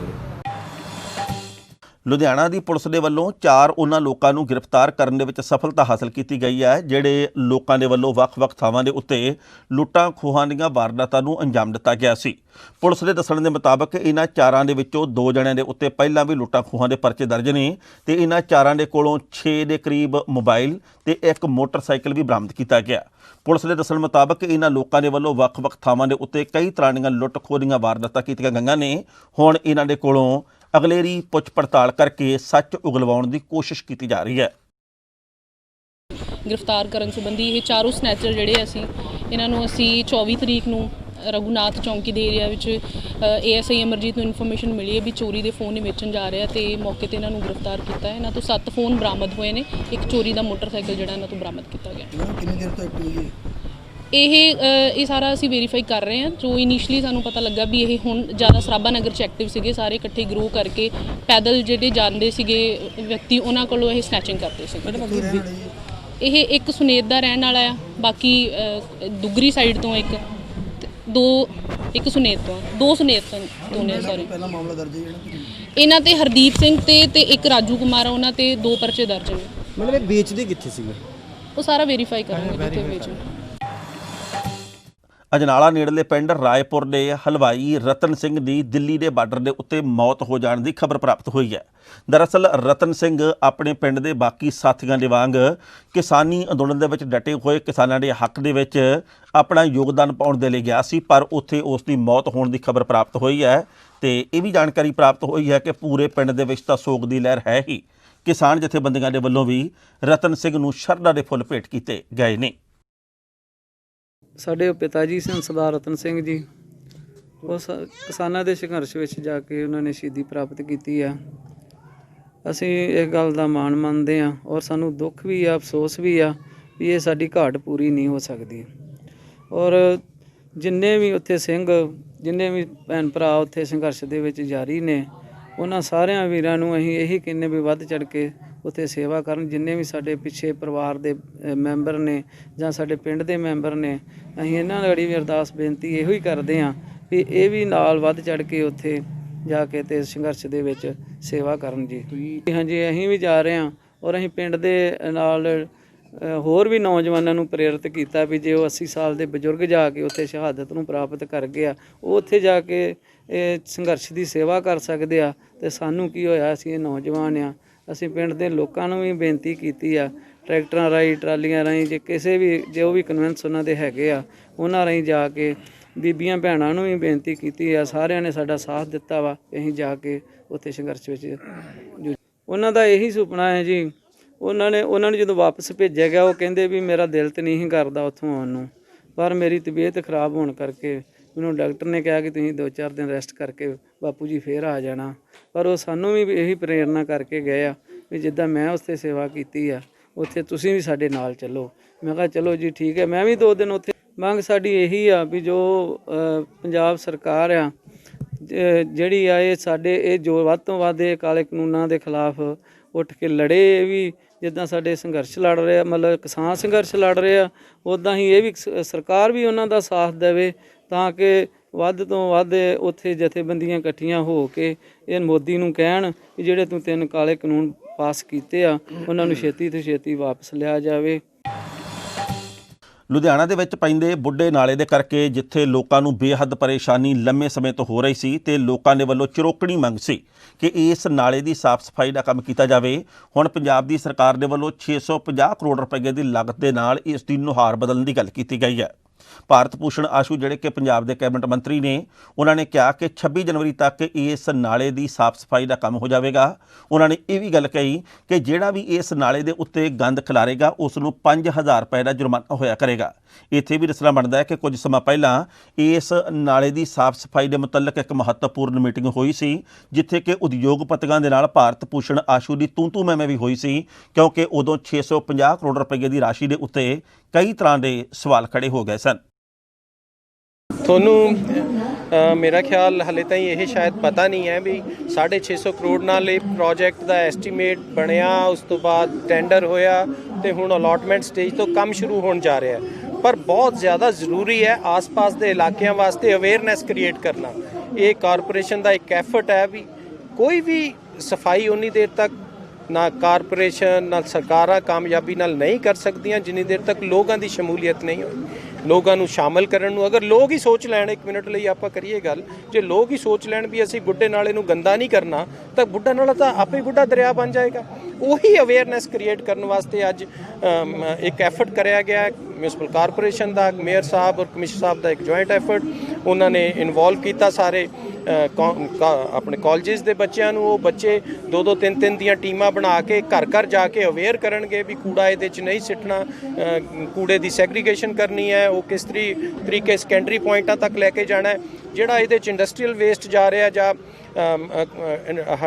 ਲੁਧਿਆਣਾ ਦੀ ਪੁਲਿਸ ਦੇ ਵੱਲੋਂ 4 ਉਹਨਾਂ ਲੋਕਾਂ ਨੂੰ ਗ੍ਰਿਫਤਾਰ ਕਰਨ ਦੇ ਵਿੱਚ ਸਫਲਤਾ ਹਾਸਲ ਕੀਤੀ ਗਈ ਹੈ ਜਿਹੜੇ ਲੋਕਾਂ ਦੇ ਵੱਲੋਂ ਵੱਖ-ਵੱਖ ਥਾਵਾਂ ਦੇ ਉੱਤੇ ਲੁੱਟਾਂ ਖੋਹਾਂ ਦੀਆਂ ਵਾਰਦਾਤਾਂ ਨੂੰ ਅੰਜਾਮ ਦਿੱਤਾ ਗਿਆ ਸੀ। ਪੁਲਿਸ ਦੇ ਦੱਸਣ ਦੇ ਮੁਤਾਬਕ ਇਹਨਾਂ 4 ਦੇ ਵਿੱਚੋਂ 2 ਜਣਿਆਂ ਦੇ ਉੱਤੇ ਪਹਿਲਾਂ ਵੀ ਲੁੱਟਾਂ ਖੋਹਾਂ ਦੇ ਪਰਚੇ ਦਰਜ ਨੇ ਤੇ ਇਹਨਾਂ 4 ਦੇ ਕੋਲੋਂ 6 ਦੇ ਕਰੀਬ ਮੋਬਾਈਲ ਤੇ ਇੱਕ ਮੋਟਰਸਾਈਕਲ ਵੀ ਬਰਾਮਦ ਕੀਤਾ ਗਿਆ। ਪੁਲਿਸ ਦੇ ਦੱਸਣ ਮੁਤਾਬਕ ਇਹਨਾਂ ਲੋਕਾਂ ਦੇ ਵੱਲੋਂ ਵੱਖ-ਵੱਖ ਥਾਵਾਂ ਦੇ ਉੱਤੇ ਕਈ ਤਰ੍ਹਾਂ ਦੀਆਂ ਲੁੱਟ ਖੋਹ ਦੀਆਂ ਵਾਰਦਾਤਾਂ ਕੀਤੀਆਂ ਗਈਆਂ ਨੇ। ਹੁਣ ਇਹਨਾਂ ਦੇ ਕੋਲੋਂ ਅਗਲੇਰੀ ਪੁੱਛ ਪੜਤਾਲ ਕਰਕੇ ਸੱਚ ਉਗਲਵਾਉਣ ਦੀ ਕੋਸ਼ਿਸ਼ ਕੀਤੀ ਜਾ ਰਹੀ ਹੈ। ਗ੍ਰਿਫਤਾਰ ਕਰਨ ਸੰਬੰਧੀ ਇਹ ਚਾਰੋਂ ਸਨੈਚਰ ਜਿਹੜੇ ਇਹਨਾਂ ਨੂੰ ਅਸੀਂ 24 ਤਰੀਕ ਨੂੰ ਰਘੁਨਾਥ ਚੌਂਕੀ ਦੇ ਏਰੀਆ ਵਿੱਚ ASI ਅਮਰਜੀਤ ਨੂੰ ਇਨਫੋਰਮੇਸ਼ਨ ਮਿਲੀ ਹੈ ਵੀ ਚੋਰੀ ਦੇ ਫੋਨ ਵੇਚਣ ਜਾ ਰਿਹਾ ਤੇ ਮੌਕੇ ਤੇ ਇਹਨਾਂ ਨੂੰ ਗ੍ਰਿਫਤਾਰ ਕੀਤਾ ਹੈ। ਇਹਨਾਂ ਤੋਂ 7 ਫੋਨ ਬਰਾਮਦ ਹੋਏ ਨੇ, ਇੱਕ ਚੋਰੀ ਦਾ ਮੋਟਰਸਾਈਕਲ ਜਿਹੜਾ ਇਹਨਾਂ ਤੋਂ ਬਰਾਮਦ ਕੀਤਾ ਗਿਆ। ਕਿੰਨੀ ਦੇਰ ਤੋਂ ਐਕਟਿਵ ਹੈ ਇਹ ਸਾਰਾ ਅਸੀਂ ਵੈਰੀਫਾਈ ਕਰ ਰਹੇ ਹਾਂ। ਜੋ ਇਨੀਸ਼ੀਅਲੀ ਸਾਨੂੰ ਪਤਾ ਲੱਗਾ ਵੀ ਇਹ ਹੁਣ ਜ਼ਿਆਦਾ ਸਰਾਭਾ ਨਗਰ 'ਚ ਐਕਟਿਵ ਸੀਗੇ, ਸਾਰੇ ਇਕੱਠੇ ਗਰੋ ਕਰਕੇ ਪੈਦਲ ਜਿਹੜੇ ਜਾਂਦੇ ਸੀਗੇ ਵਿਅਕਤੀ ਉਹਨਾਂ ਕੋਲੋਂ ਇਹ ਸਨੈਚਿੰਗ ਕਰਦੇ ਸੀ। ਇਹ ਇੱਕ ਸੁਨੇਤ ਦਾ ਰਹਿਣ ਵਾਲਾ ਆ, ਬਾਕੀ ਦੁਗਰੀ ਸਾਈਡ ਤੋਂ ਇੱਕ ਸੁਨੇਤ ਤੋਂ 2 ਸੁਨੇਤ ਤੋਂ ਨੇ। ਸੌਰੀ ਪਹਿਲਾ ਮਾਮਲਾ ਦਰਜ ਹੈ ਜਿਹੜਾ ਇਹਨਾਂ ਤੇ ਹਰਦੀਪ ਸਿੰਘ ਤੇ ਇੱਕ ਰਾਜੂ ਕੁਮਾਰ ਆ, ਉਹਨਾਂ ਤੇ 2 ਪਰਚੇ ਦਰਜ ਨੇ। ਮਤਲਬ ਇਹ ਵੇਚਦੇ ਕਿੱਥੇ ਸੀਗੇ? ਉਹ ਸਾਰਾ ਵੈਰੀਫਾਈ ਕਰਾਂਗੇ ਜਿੱਥੇ ਵੇਚ। ਅਜਨਾਲਾ ਨੇੜਲੇ ਪਿੰਡ ਰਾਏਪੁਰ ਦੇ ਹਲਵਾਈ ਰਤਨ ਸਿੰਘ ਦੀ ਦਿੱਲੀ ਦੇ ਬਾਰਡਰ ਦੇ ਉੱਤੇ ਮੌਤ ਹੋ ਜਾਣ ਦੀ ਖਬਰ ਪ੍ਰਾਪਤ ਹੋਈ ਹੈ। ਦਰਅਸਲ ਰਤਨ ਸਿੰਘ ਆਪਣੇ ਪਿੰਡ ਦੇ ਬਾਕੀ ਸਾਥੀਆਂ ਦੇ ਵਾਂਗ ਕਿਸਾਨੀ ਅੰਦੋਲਨ ਦੇ ਵਿੱਚ ਡਟੇ ਹੋਏ ਕਿਸਾਨਾਂ ਦੇ ਹੱਕ ਦੇ ਵਿੱਚ ਆਪਣਾ ਯੋਗਦਾਨ ਪਾਉਣ ਦੇ ਲਈ ਗਿਆ ਸੀ, ਪਰ ਉੱਥੇ ਉਸ ਦੀ ਮੌਤ ਹੋਣ ਦੀ ਖਬਰ ਪ੍ਰਾਪਤ ਹੋਈ ਹੈ ਤੇ ਇਹ ਵੀ ਜਾਣਕਾਰੀ ਪ੍ਰਾਪਤ ਹੋਈ ਹੈ ਕਿ ਪੂਰੇ ਪਿੰਡ ਦੇ ਵਿੱਚ ਤਾਂ ਸੋਗ ਦੀ ਲਹਿਰ ਹੈ ਹੀ। ਕਿਸਾਨ ਜਥੇਬੰਦੀਆਂ ਦੇ ਵੱਲੋਂ ਵੀ ਰਤਨ ਸਿੰਘ ਨੂੰ ਸ਼ਰਧਾ ਦੇ ਫੁੱਲ ਭੇਟ ਕੀਤੇ ਗਏ ਨੇ। ਸਾਡੇ ਪਿਤਾ ਜੀ ਸਨ ਸਰਦਾਰ ਰਤਨ ਸਿੰਘ ਜੀ, ਉਸ ਕਿਸਾਨਾਂ ਦੇ ਸੰਘਰਸ਼ ਵਿੱਚ ਜਾ ਕੇ ਉਹਨਾਂ ਨੇ ਸ਼ਹੀਦੀ ਪ੍ਰਾਪਤ ਕੀਤੀ ਆ। ਅਸੀਂ ਇਸ ਗੱਲ ਦਾ ਮਾਣ ਮੰਨਦੇ ਹਾਂ ਔਰ ਸਾਨੂੰ ਦੁੱਖ ਵੀ ਆ, ਅਫਸੋਸ ਵੀ ਆ ਵੀ ਇਹ ਸਾਡੀ ਘਾਟ ਪੂਰੀ ਨਹੀਂ ਹੋ ਸਕਦੀ। ਔਰ ਜਿੰਨੇ ਵੀ ਉੱਥੇ ਸਿੰਘ, ਜਿੰਨੇ ਵੀ ਭੈਣ ਭਰਾ ਉੱਥੇ ਸੰਘਰਸ਼ ਦੇ ਵਿੱਚ ਜਾਰੀ ਨੇ, ਉਹਨਾਂ ਸਾਰਿਆਂ ਵੀਰਾਂ ਨੂੰ ਅਸੀਂ ਇਹੀ ਕਹਿੰਦੇ ਵੀ ਵੱਧ ਚੜ੍ਹ ਕੇ ਉੱਥੇ ਸੇਵਾ ਕਰਨ। ਜਿੰਨੇ ਵੀ ਸਾਡੇ ਪਿੱਛੇ ਪਰਿਵਾਰ ਦੇ ਮੈਂਬਰ ਨੇ ਜਾਂ ਸਾਡੇ ਪਿੰਡ ਦੇ ਮੈਂਬਰ ਨੇ, ਅਸੀਂ ਇਹਨਾਂ ਨਾਲ ਵੀ ਅਰਦਾਸ ਬੇਨਤੀ ਇਹੋ ਹੀ ਕਰਦੇ ਹਾਂ ਵੀ ਇਹ ਵੀ ਨਾਲ ਵੱਧ ਚੜ੍ਹ ਕੇ ਉੱਥੇ ਜਾ ਕੇ ਤੇ ਸੰਘਰਸ਼ ਦੇ ਵਿੱਚ ਸੇਵਾ ਕਰਨ ਜੀ। ਹਾਂਜੀ ਅਸੀਂ ਵੀ ਜਾ ਰਹੇ ਹਾਂ ਔਰ ਅਸੀਂ ਪਿੰਡ ਦੇ ਨਾਲ ਹੋਰ ਵੀ ਨੌਜਵਾਨਾਂ ਨੂੰ ਪ੍ਰੇਰਿਤ ਕੀਤਾ ਵੀ ਜੇ ਉਹ 80 ਸਾਲ ਦੇ ਬਜ਼ੁਰਗ ਜਾ ਕੇ ਉੱਥੇ ਸ਼ਹਾਦਤ ਨੂੰ ਪ੍ਰਾਪਤ ਕਰ ਗਏ ਆ, ਉਹ ਉੱਥੇ ਜਾ ਕੇ ਇਹ ਸੰਘਰਸ਼ ਦੀ ਸੇਵਾ ਕਰ ਸਕਦੇ ਆ ਤੇ ਸਾਨੂੰ ਕੀ ਹੋਇਆ, ਅਸੀਂ ਇਹ ਨੌਜਵਾਨ ਆ। ਅਸੀਂ ਪਿੰਡ ਦੇ ਲੋਕਾਂ ਨੂੰ ਵੀ ਬੇਨਤੀ ਕੀਤੀ ਆ, ਟਰੈਕਟਰਾਂ ਰਾਹੀਂ, ਟਰਾਲੀਆਂ ਰਾਹੀਂ, ਜੇ ਕਿਸੇ ਵੀ ਜੋ ਵੀ ਕਨਵੈਂਸ ਉਹਨਾਂ ਦੇ ਹੈਗੇ ਆ ਉਹਨਾਂ ਰਾਹੀਂ ਜਾ ਕੇ ਬੀਬੀਆਂ ਭੈਣਾਂ ਨੂੰ ਵੀ ਬੇਨਤੀ ਕੀਤੀ ਆ। ਸਾਰਿਆਂ ਨੇ ਸਾਡਾ ਸਾਥ ਦਿੱਤਾ ਵਾ, ਅਸੀਂ ਜਾ ਕੇ ਉੱਥੇ ਸੰਘਰਸ਼ ਵਿੱਚ ਉਹਨਾਂ ਦਾ ਇਹੀ ਸੁਪਨਾ ਹੈ ਜੀ। ਉਹਨਾਂ ਨੂੰ ਜਦੋਂ ਵਾਪਸ ਭੇਜਿਆ ਗਿਆ ਉਹ ਕਹਿੰਦੇ ਵੀ ਮੇਰਾ ਦਿਲ ਤਾਂ ਨਹੀਂ ਕਰਦਾ ਉੱਥੋਂ ਆਉਣ ਨੂੰ, ਪਰ ਮੇਰੀ ਤਬੀਅਤ ਖਰਾਬ ਹੋਣ ਕਰਕੇ ਮੈਨੂੰ ਡਾਕਟਰ ਨੇ ਕਿਹਾ ਕਿ ਤੁਸੀਂ 2-4 ਦਿਨ ਰੈਸਟ ਕਰਕੇ ਬਾਪੂ ਜੀ ਫੇਰ ਆ ਜਾਣਾ। ਪਰ ਉਹ ਸਾਨੂੰ ਵੀ ਇਹੀ ਪ੍ਰੇਰਨਾ ਕਰਕੇ ਗਏ ਆ ਵੀ ਜਿੱਦਾਂ ਮੈਂ ਉੱਥੇ ਸੇਵਾ ਕੀਤੀ ਆ ਉੱਥੇ ਤੁਸੀਂ ਵੀ ਸਾਡੇ ਨਾਲ ਚੱਲੋ। ਮੈਂ ਕਿਹਾ ਚਲੋ ਜੀ ਠੀਕ ਹੈ। ਮੈਂ ਵੀ 2 ਦਿਨ ਉੱਥੇ। ਮੰਗ ਸਾਡੀ ਇਹੀ ਆ ਵੀ ਜੋ ਪੰਜਾਬ ਸਰਕਾਰ ਆ ਜਿਹੜੀ ਆ ਇਹ ਸਾਡੇ ਇਹ ਜੋ ਵੱਧ ਤੋਂ ਵੱਧ ਇਹ ਕਾਲੇ ਕਾਨੂੰਨਾਂ ਦੇ ਖਿਲਾਫ ਉੱਠ ਕੇ ਲੜੇ। ਇਹ ਵੀ ਜਿੱਦਾਂ ਸਾਡੇ ਸੰਘਰਸ਼ ਲੜ ਰਹੇ ਆ, ਮਤਲਬ ਕਿਸਾਨ ਸੰਘਰਸ਼ ਲੜ ਰਹੇ ਆ, ਉੱਦਾਂ ਹੀ ਇਹ ਵੀ ਸਰਕਾਰ ਵੀ ਉਹਨਾਂ ਦਾ ਸਾਥ ਦੇਵੇ ਤਾਂ ਕਿ ਵੱਧ ਤੋਂ ਵੱਧ ਉੱਥੇ ਜਥੇਬੰਦੀਆਂ ਇਕੱਠੀਆਂ ਹੋ ਕੇ ਇਹ ਮੋਦੀ ਨੂੰ ਕਹਿਣ ਕਿ ਜਿਹੜੇ ਤੂੰ 3 ਕਾਲੇ ਕਾਨੂੰਨ ਪਾਸ ਕੀਤੇ ਆ ਉਹਨਾਂ ਨੂੰ ਛੇਤੀ ਤੋਂ ਛੇਤੀ ਵਾਪਸ ਲਿਆ ਜਾਵੇ। ਲੁਧਿਆਣਾ ਦੇ ਵਿੱਚ ਪੈਂਦੇ ਬੁੱਢੇ ਨਾਲੇ ਦੇ ਕਰਕੇ ਜਿੱਥੇ ਲੋਕਾਂ ਨੂੰ ਬੇਹੱਦ ਪਰੇਸ਼ਾਨੀ ਲੰਮੇ ਸਮੇਂ ਤੋਂ ਹੋ ਰਹੀ ਸੀ ਤੇ ਲੋਕਾਂ ਦੇ ਵੱਲੋਂ ਚਿਰੋਕਣੀ ਮੰਗ ਸੀ ਕਿ ਇਸ ਨਾਲੇ ਦੀ ਸਾਫ਼ ਸਫਾਈ ਦਾ ਕੰਮ ਕੀਤਾ ਜਾਵੇ, ਹੁਣ ਪੰਜਾਬ ਦੀ ਸਰਕਾਰ ਦੇ ਵੱਲੋਂ 650 ਕਰੋੜ ਰੁਪਏ ਦੀ ਲਾਗਤ ਦੇ ਨਾਲ ਇਸ ਦੀ ਨੁਹਾਰ ਬਦਲਣ ਦੀ ਗੱਲ ਕੀਤੀ ਗਈ ਹੈ। ਭਾਰਤ ਭੂਸ਼ਣ ਆਸ਼ੂ ਜਿਹੜੇ ਕਿ ਪੰਜਾਬ ਦੇ ਕੈਬਨਿਟ ਮੰਤਰੀ ਨੇ, ਉਹਨਾਂ ਨੇ ਕਿਹਾ ਕਿ 26 ਜਨਵਰੀ ਤੱਕ ਇਸ ਨਾਲੇ ਦੀ ਸਾਫ਼ ਸਫਾਈ ਦਾ ਕੰਮ ਹੋ ਜਾਵੇਗਾ। ਉਹਨਾਂ ਨੇ ਇਹ ਵੀ ਗੱਲ ਕਹੀ ਕਿ ਜਿਹੜਾ ਵੀ ਇਸ ਨਾਲੇ ਦੇ ਉੱਤੇ ਗੰਦ ਖਿਲਾਰੇਗਾ ਉਸ ਨੂੰ 5000 ਰੁਪਏ ਦਾ ਜੁਰਮਾਨਾ ਹੋਇਆ ਕਰੇਗਾ। ਇੱਥੇ ਵੀ ਦੱਸਣਾ ਬਣਦਾ ਹੈ ਕਿ ਕੁਝ ਸਮਾਂ ਪਹਿਲਾਂ ਇਸ ਨਾਲੇ ਦੀ ਸਾਫ਼ ਸਫਾਈ ਦੇ ਮੁਤਲਕ ਇੱਕ ਮਹੱਤਵਪੂਰਨ ਮੀਟਿੰਗ ਹੋਈ ਸੀ ਜਿੱਥੇ ਕਿ ਉਦਯੋਗਪਤੀਆਂ ਦੇ ਨਾਲ ਭਾਰਤ ਭੂਸ਼ਣ ਆਸ਼ੂ ਦੀ ਤੂੰ ਮੈਂ ਵੀ ਹੋਈ ਸੀ, ਕਿਉਂਕਿ ਉਦੋਂ 650 ਕਰੋੜ ਰੁਪਏ ਦੀ ਰਾਸ਼ੀ ਦੇ ਉੱਤੇ ਕਈ ਤਰ੍ਹਾਂ ਦੇ ਸਵਾਲ ਖੜੇ ਹੋ ਗਏ ਸਨ। ਤੁਹਾਨੂੰ ਮੇਰਾ ਖਿਆਲ ਹਲੇ ਤਾਈਂ ਇਹ ਸ਼ਾਇਦ ਪਤਾ ਨਹੀਂ ਹੈ ਵੀ 650 ਕਰੋੜ ਨਾਲ ਇਹ ਪ੍ਰੋਜੈਕਟ ਦਾ ਐਸਟੀਮੇਟ ਬਣਿਆ, ਉਸ ਤੋਂ ਬਾਅਦ ਟੈਂਡਰ ਹੋਇਆ ਤੇ ਹੁਣ ਅਲਾਟਮੈਂਟ ਸਟੇਜ ਤੋਂ ਕੰਮ ਸ਼ੁਰੂ ਹੋਣ ਜਾ ਰਿਹਾ ਹੈ। ਪਰ ਬਹੁਤ ਜ਼ਿਆਦਾ ਜ਼ਰੂਰੀ ਹੈ ਆਸ-ਪਾਸ ਦੇ ਇਲਾਕਿਆਂ ਵਾਸਤੇ ਅਵੇਅਰਨੈਸ ਕ੍ਰੀਏਟ ਕਰਨਾ। ਇਹ ਕਾਰਪੋਰੇਸ਼ਨ ਦਾ ਇੱਕ ਐਫਰਟ ਹੈ ਵੀ ਕੋਈ ਵੀ ਸਫਾਈ ਉਨੀ ਦੇਰ ਤੱਕ ਨਾ ਕਾਰਪੋਰੇਸ਼ਨ ਨਾਲ ਸਰਕਾਰਾਂ ਕਾਮਯਾਬੀ ਨਾਲ ਨਹੀਂ ਕਰ ਸਕਦੀਆਂ ਜਿੰਨੀ ਦੇਰ ਤੱਕ ਲੋਕਾਂ ਦੀ ਸ਼ਮੂਲੀਅਤ ਨਹੀਂ ਹੋਈ। ਲੋਕਾਂ ਨੂੰ ਸ਼ਾਮਲ ਕਰਨ ਨੂੰ ਅਗਰ ਲੋਕ ਹੀ ਸੋਚ ਲੈਣ, 1 ਮਿੰਟ ਲਈ ਆਪਾਂ ਕਰੀਏ ਗੱਲ, ਜੇ ਲੋਕ ਹੀ ਸੋਚ ਲੈਣ ਵੀ ਅਸੀਂ ਬੁੱਢੇ ਨਾਲੇ ਨੂੰ ਗੰਦਾ ਨਹੀਂ ਕਰਨਾ ਤਾਂ ਬੁੱਢਾ ਨਾਲਾ ਤਾਂ ਆਪੇ ਬੁੱਢਾ ਦਰਿਆ ਬਣ ਜਾਏਗਾ। ਉਹੀ ਅਵੇਅਰਨੈਸ ਕ੍ਰੀਏਟ ਕਰਨ ਵਾਸਤੇ ਅੱਜ ਇੱਕ ਐਫਰਟ ਕਰਿਆ ਗਿਆ ਮਿਊਨਿਸਪਲ ਕਾਰਪੋਰੇਸ਼ਨ ਦਾ, ਮੇਅਰ ਸਾਹਿਬ ਔਰ ਕਮਿਸ਼ਨਰ ਸਾਹਿਬ ਦਾ ਇੱਕ ਜੁਆਇੰਟ ਐਫਰਟ। ਉਹਨਾਂ ਨੇ ਇਨਵੋਲਵ ਕੀਤਾ ਸਾਰੇ ਆਪਣੇ ਕਾਲਜਿਸ ਦੇ ਬੱਚਿਆਂ ਨੂੰ। ਉਹ ਬੱਚੇ 2-2 3-3 ਦੀਆਂ ਟੀਮਾਂ ਬਣਾ ਕੇ ਘਰ ਘਰ ਜਾ ਕੇ ਅਵੇਅਰ ਕਰਨਗੇ ਵੀ ਕੂੜਾ ਇਹਦੇ 'ਚ ਨਹੀਂ ਸਿੱਟਣਾ, ਕੂੜੇ ਦੀ ਸੈਗਰੀਗੇਸ਼ਨ ਕਰਨੀ ਹੈ, ਉਹ ਕਿਸ ਤਰੀਕੇ ਸੈਕੰਡਰੀ ਪੁਆਇੰਟਾਂ ਤੱਕ ਲੈ ਕੇ ਜਾਣਾ ਹੈ। ਜਿਹੜਾ ਇਹਦੇ 'ਚ ਇੰਡਸਟਰੀਅਲ ਵੇਸਟ ਜਾ ਰਿਹਾ ਜਾਂ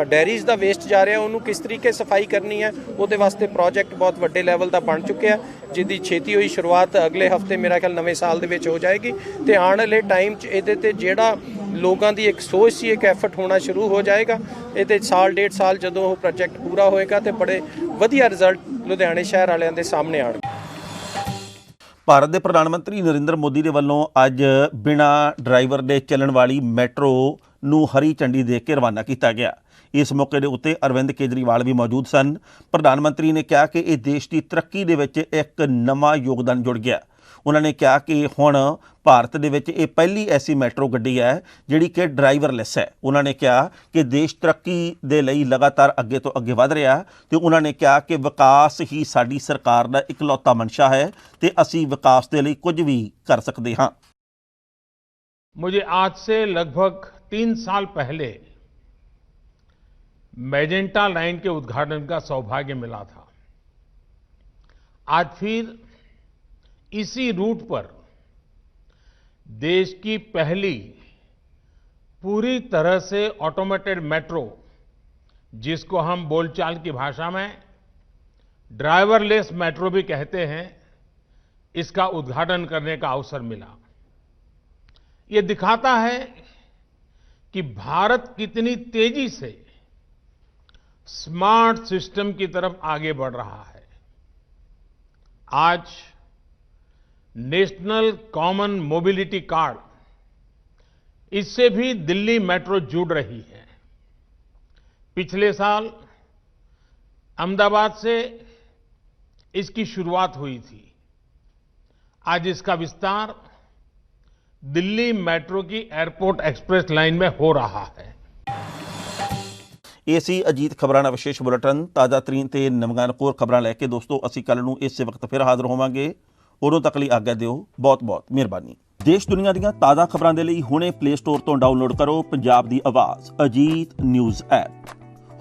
ਡੈਰੀਜ਼ ਦਾ ਵੇਸਟ ਜਾ ਰਿਹਾ ਉਹਨੂੰ ਕਿਸ ਤਰੀਕੇ ਸਫਾਈ ਕਰਨੀ ਹੈ, ਉਹਦੇ ਵਾਸਤੇ ਪ੍ਰੋਜੈਕਟ ਬਹੁਤ ਵੱਡੇ ਲੈਵਲ ਦਾ ਬਣ ਚੁੱਕਿਆ ਜਿਹਦੀ ਛੇਤੀ ਹੋਈ ਸ਼ੁਰੂਆਤ ਅਗਲੇ ਹਫਤੇ ਮੇਰਾ ਖਿਆਲ ਨਵੇਂ ਸਾਲ ਦੇ ਵਿੱਚ ਹੋ ਜਾਏਗੀ। ਤੇ ਆਉਣ ਵਾਲੇ ਟਾਈਮ 'ਚ ਇਹਦੇ ਤੇ ਜਿਹੜਾ ਲੋਕਾਂ ਦੀ ਇੱਕ ਸੋਚ ਸੀ, ਇੱਕ ਐਫਰਟ ਹੋਣਾ ਸ਼ੁਰੂ ਹੋ ਜਾਏਗਾ। ਇਹਦੇ ਸਾਲ 1.5 ਸਾਲ ਜਦੋਂ ਉਹ ਪ੍ਰੋਜੈਕਟ ਪੂਰਾ ਹੋਏਗਾ ਤੇ ਬੜੇ ਵਧੀਆ ਰਿਜ਼ਲਟ ਲੁਧਿਆਣੇ ਸ਼ਹਿਰ ਵਾਲਿਆਂ ਦੇ ਸਾਹਮਣੇ ਆਉਣਗੇ। ਭਾਰਤ ਦੇ ਪ੍ਰਧਾਨ ਮੰਤਰੀ ਨਰਿੰਦਰ ਮੋਦੀ ਦੇ ਵੱਲੋਂ ਅੱਜ ਬਿਨਾਂ ਡਰਾਈਵਰ ਦੇ ਚੱਲਣ ਵਾਲੀ ਮੈਟਰੋ ਨੂੰ ਹਰੀ ਝੰਡੀ ਦੇ ਕੇ ਰਵਾਨਾ ਕੀਤਾ ਗਿਆ। ਇਸ ਮੌਕੇ ਦੇ ਉੱਤੇ ਅਰਵਿੰਦ ਕੇਜਰੀਵਾਲ ਵੀ ਮੌਜੂਦ ਸਨ। ਪ੍ਰਧਾਨ ਮੰਤਰੀ ਨੇ ਕਿਹਾ ਕਿ ਇਹ ਦੇਸ਼ ਦੀ ਤਰੱਕੀ ਦੇ ਵਿੱਚ ਇੱਕ ਨਵਾਂ ਯੋਗਦਾਨ ਜੁੜ ਗਿਆ। ਉਹਨਾਂ ਨੇ ਕਿਹਾ ਕਿ ਹੁਣ ਭਾਰਤ ਦੇ ਵਿੱਚ ਇਹ ਪਹਿਲੀ ਐਸੀ ਮੈਟਰੋ ਗੱਡੀ ਹੈ ਜਿਹੜੀ ਕਿ ਡਰਾਈਵਰਲੈਸ ਹੈ। ਉਹਨਾਂ ਨੇ ਕਿਹਾ ਕਿ ਦੇਸ਼ ਤਰੱਕੀ ਦੇ ਲਈ ਲਗਾਤਾਰ ਅੱਗੇ ਤੋਂ ਅੱਗੇ ਵਧ ਰਿਹਾ ਤੇ ਉਹਨਾਂ ਨੇ ਕਿਹਾ ਕਿ ਵਿਕਾਸ ਹੀ ਸਾਡੀ ਸਰਕਾਰ ਦਾ ਇਕਲੌਤਾ ਮਨਸ਼ਾ ਹੈ ਤੇ ਅਸੀਂ ਵਿਕਾਸ ਦੇ ਲਈ ਕੁਝ ਵੀ ਕਰ ਸਕਦੇ ਹਾਂ। मुझे आज से लगभग 3 साल पहले मैजेंटा लाइन के उद्घाटन का सौभाग्य मिला था। आज फिर इसी रूट पर देश की पहली पूरी तरह से ऑटोमेटेड मेट्रो, जिसको हम बोलचाल की भाषा में ड्राइवरलेस मेट्रो भी कहते हैं, इसका उद्घाटन करने का अवसर मिला। ये दिखाता है कि भारत कितनी तेजी से स्मार्ट सिस्टम की तरफ आगे बढ़ रहा है। आज नेशनल कॉमन मोबिलिटी कार्ड, इससे भी दिल्ली मेट्रो जुड़ रही है। पिछले साल अहमदाबाद से इसकी शुरुआत हुई थी। आज इसका विस्तार दिल्ली मेट्रो की एयरपोर्ट एक्सप्रेस लाइन में हो रहा है। ਇਹ ਸੀ ਅਜੀਤ ਖਬਰਾਂ ਦਾ ਵਿਸ਼ੇਸ਼ ਬੁਲੇਟਿਨ। ਤਾਜ਼ਾ ਤਰੀਨ ਤੇ ਨਵਗਾਨਕੋਰ ਖਬਰਾਂ ਲੈ ਕੇ ਦੋਸਤੋ ਅਸੀਂ ਕੱਲ ਨੂੰ ਇਸੇ ਵਕਤ ਫਿਰ ਹਾਜ਼ਰ ਹੋਵਾਂਗੇ। ਉਦੋਂ ਤੱਕ ਲਈ ਆਗਿਆ ਦਿਓ। ਬਹੁਤ ਬਹੁਤ ਮਿਹਰਬਾਨੀ। ਦੇਸ਼ ਦੁਨੀਆ ਦੀਆਂ ਤਾਜ਼ਾ ਖਬਰਾਂ ਦੇ ਲਈ ਹੁਣੇ ਪਲੇ ਸਟੋਰ ਤੋਂ ਡਾਊਨਲੋਡ ਕਰੋ ਪੰਜਾਬ ਦੀ ਆਵਾਜ਼ ਅਜੀਤ ਨਿਊਜ਼ ਐਪ।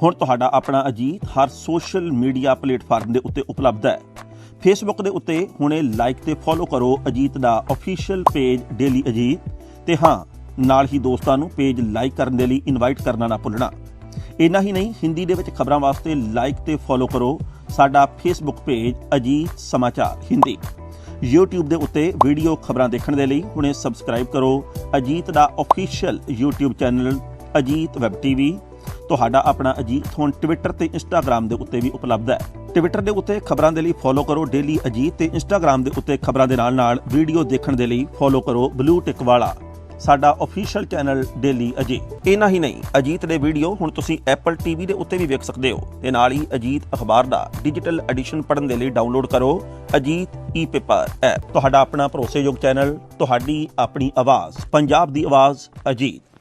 ਹੁਣ ਤੁਹਾਡਾ ਆਪਣਾ ਅਜੀਤ ਹਰ ਸੋਸ਼ਲ ਮੀਡੀਆ ਪਲੇਟਫਾਰਮ ਦੇ ਉੱਤੇ ਉਪਲਬਧ ਹੈ। ਫੇਸਬੁੱਕ ਦੇ ਉੱਤੇ ਹੁਣੇ ਲਾਈਕ ਤੇ ਫੋਲੋ ਕਰੋ ਅਜੀਤ ਦਾ ਅਫੀਸ਼ੀਅਲ ਪੇਜ ਡੇਲੀ ਅਜੀਤ ਤੇ ਹਾਂ ਨਾਲ ਹੀ ਦੋਸਤਾਂ ਨੂੰ ਪੇਜ ਲਾਈਕ ਕਰਨ ਦੇ ਲਈ ਇਨਵਾਈਟ ਕਰਨਾ ਨਾ ਭੁੱਲਣਾ। ਇੰਨਾ ਹੀ ਨਹੀਂ, ਹਿੰਦੀ ਦੇ ਵਿੱਚ ਖਬਰਾਂ ਵਾਸਤੇ ਲਾਈਕ ਤੇ ਫੋਲੋ ਕਰੋ ਸਾਡਾ ਫੇਸਬੁੱਕ ਪੇਜ ਅਜੀਤ ਸਮਾਚਾਰ ਹਿੰਦੀ। YouTube ਦੇ ਉੱਤੇ ਵੀਡੀਓ ਖਬਰਾਂ ਦੇਖਣ ਦੇ ਲਈ ਹੁਣੇ ਸਬਸਕ੍ਰਾਈਬ ਕਰੋ ਅਜੀਤ ਦਾ official YouTube channel Ajit web TV. ਤੁਹਾਡਾ ਆਪਣਾ ਅਜੀਤ ਹੁਣ ਟਵਿੱਟਰ ਤੇ ਇੰਸਟਾਗ੍ਰਾਮ ਦੇ ਉੱਤੇ ਵੀ ਉਪਲਬਧ ਹੈ। ਟਵਿੱਟਰ ਦੇ ਉੱਤੇ ਖਬਰਾਂ ਦੇ ਲਈ ਫੋਲੋ ਕਰੋ ਡੇਲੀ ਅਜੀਤ ਤੇ ਇੰਸਟਾਗ੍ਰਾਮ ਦੇ ਉੱਤੇ ਖਬਰਾਂ ਦੇ ਨਾਲ ਵੀਡੀਓ ਦੇਖਣ ਦੇ ਲਈ ਫੋਲੋ ਕਰੋ ਬਲੂ ਟਿਕ ਵਾਲਾ ਸਾਡਾ ਆਫੀਸ਼ੀਅਲ ਚੈਨਲ ਡੇਲੀ ਅਜੀਤ। ਇੰਨਾ ਹੀ ਨਹੀਂ, ਅਜੀਤ ਦੇ ਵੀਡੀਓ ਹੁਣ ਤੁਸੀਂ ਐਪਲ ਟੀਵੀ ਦੇ ਉੱਤੇ ਵੀ ਵੇਖ ਸਕਦੇ ਹੋ ਤੇ ਨਾਲ ਹੀ ਅਜੀਤ ਅਖਬਾਰ ਦਾ ਡਿਜੀਟਲ ਐਡੀਸ਼ਨ ਪੜ੍ਹਨ ਦੇ ਲਈ ਡਾਊਨਲੋਡ ਕਰੋ ਅਜੀਤ ਈ-ਪੇਪਰ ਐਪ। ਤੁਹਾਡਾ ਆਪਣਾ ਭਰੋਸੇਯੋਗ ਚੈਨਲ, ਤੁਹਾਡੀ ਆਪਣੀ ਆਵਾਜ਼, ਪੰਜਾਬ ਦੀ ਆਵਾਜ਼ ਅਜੀਤ।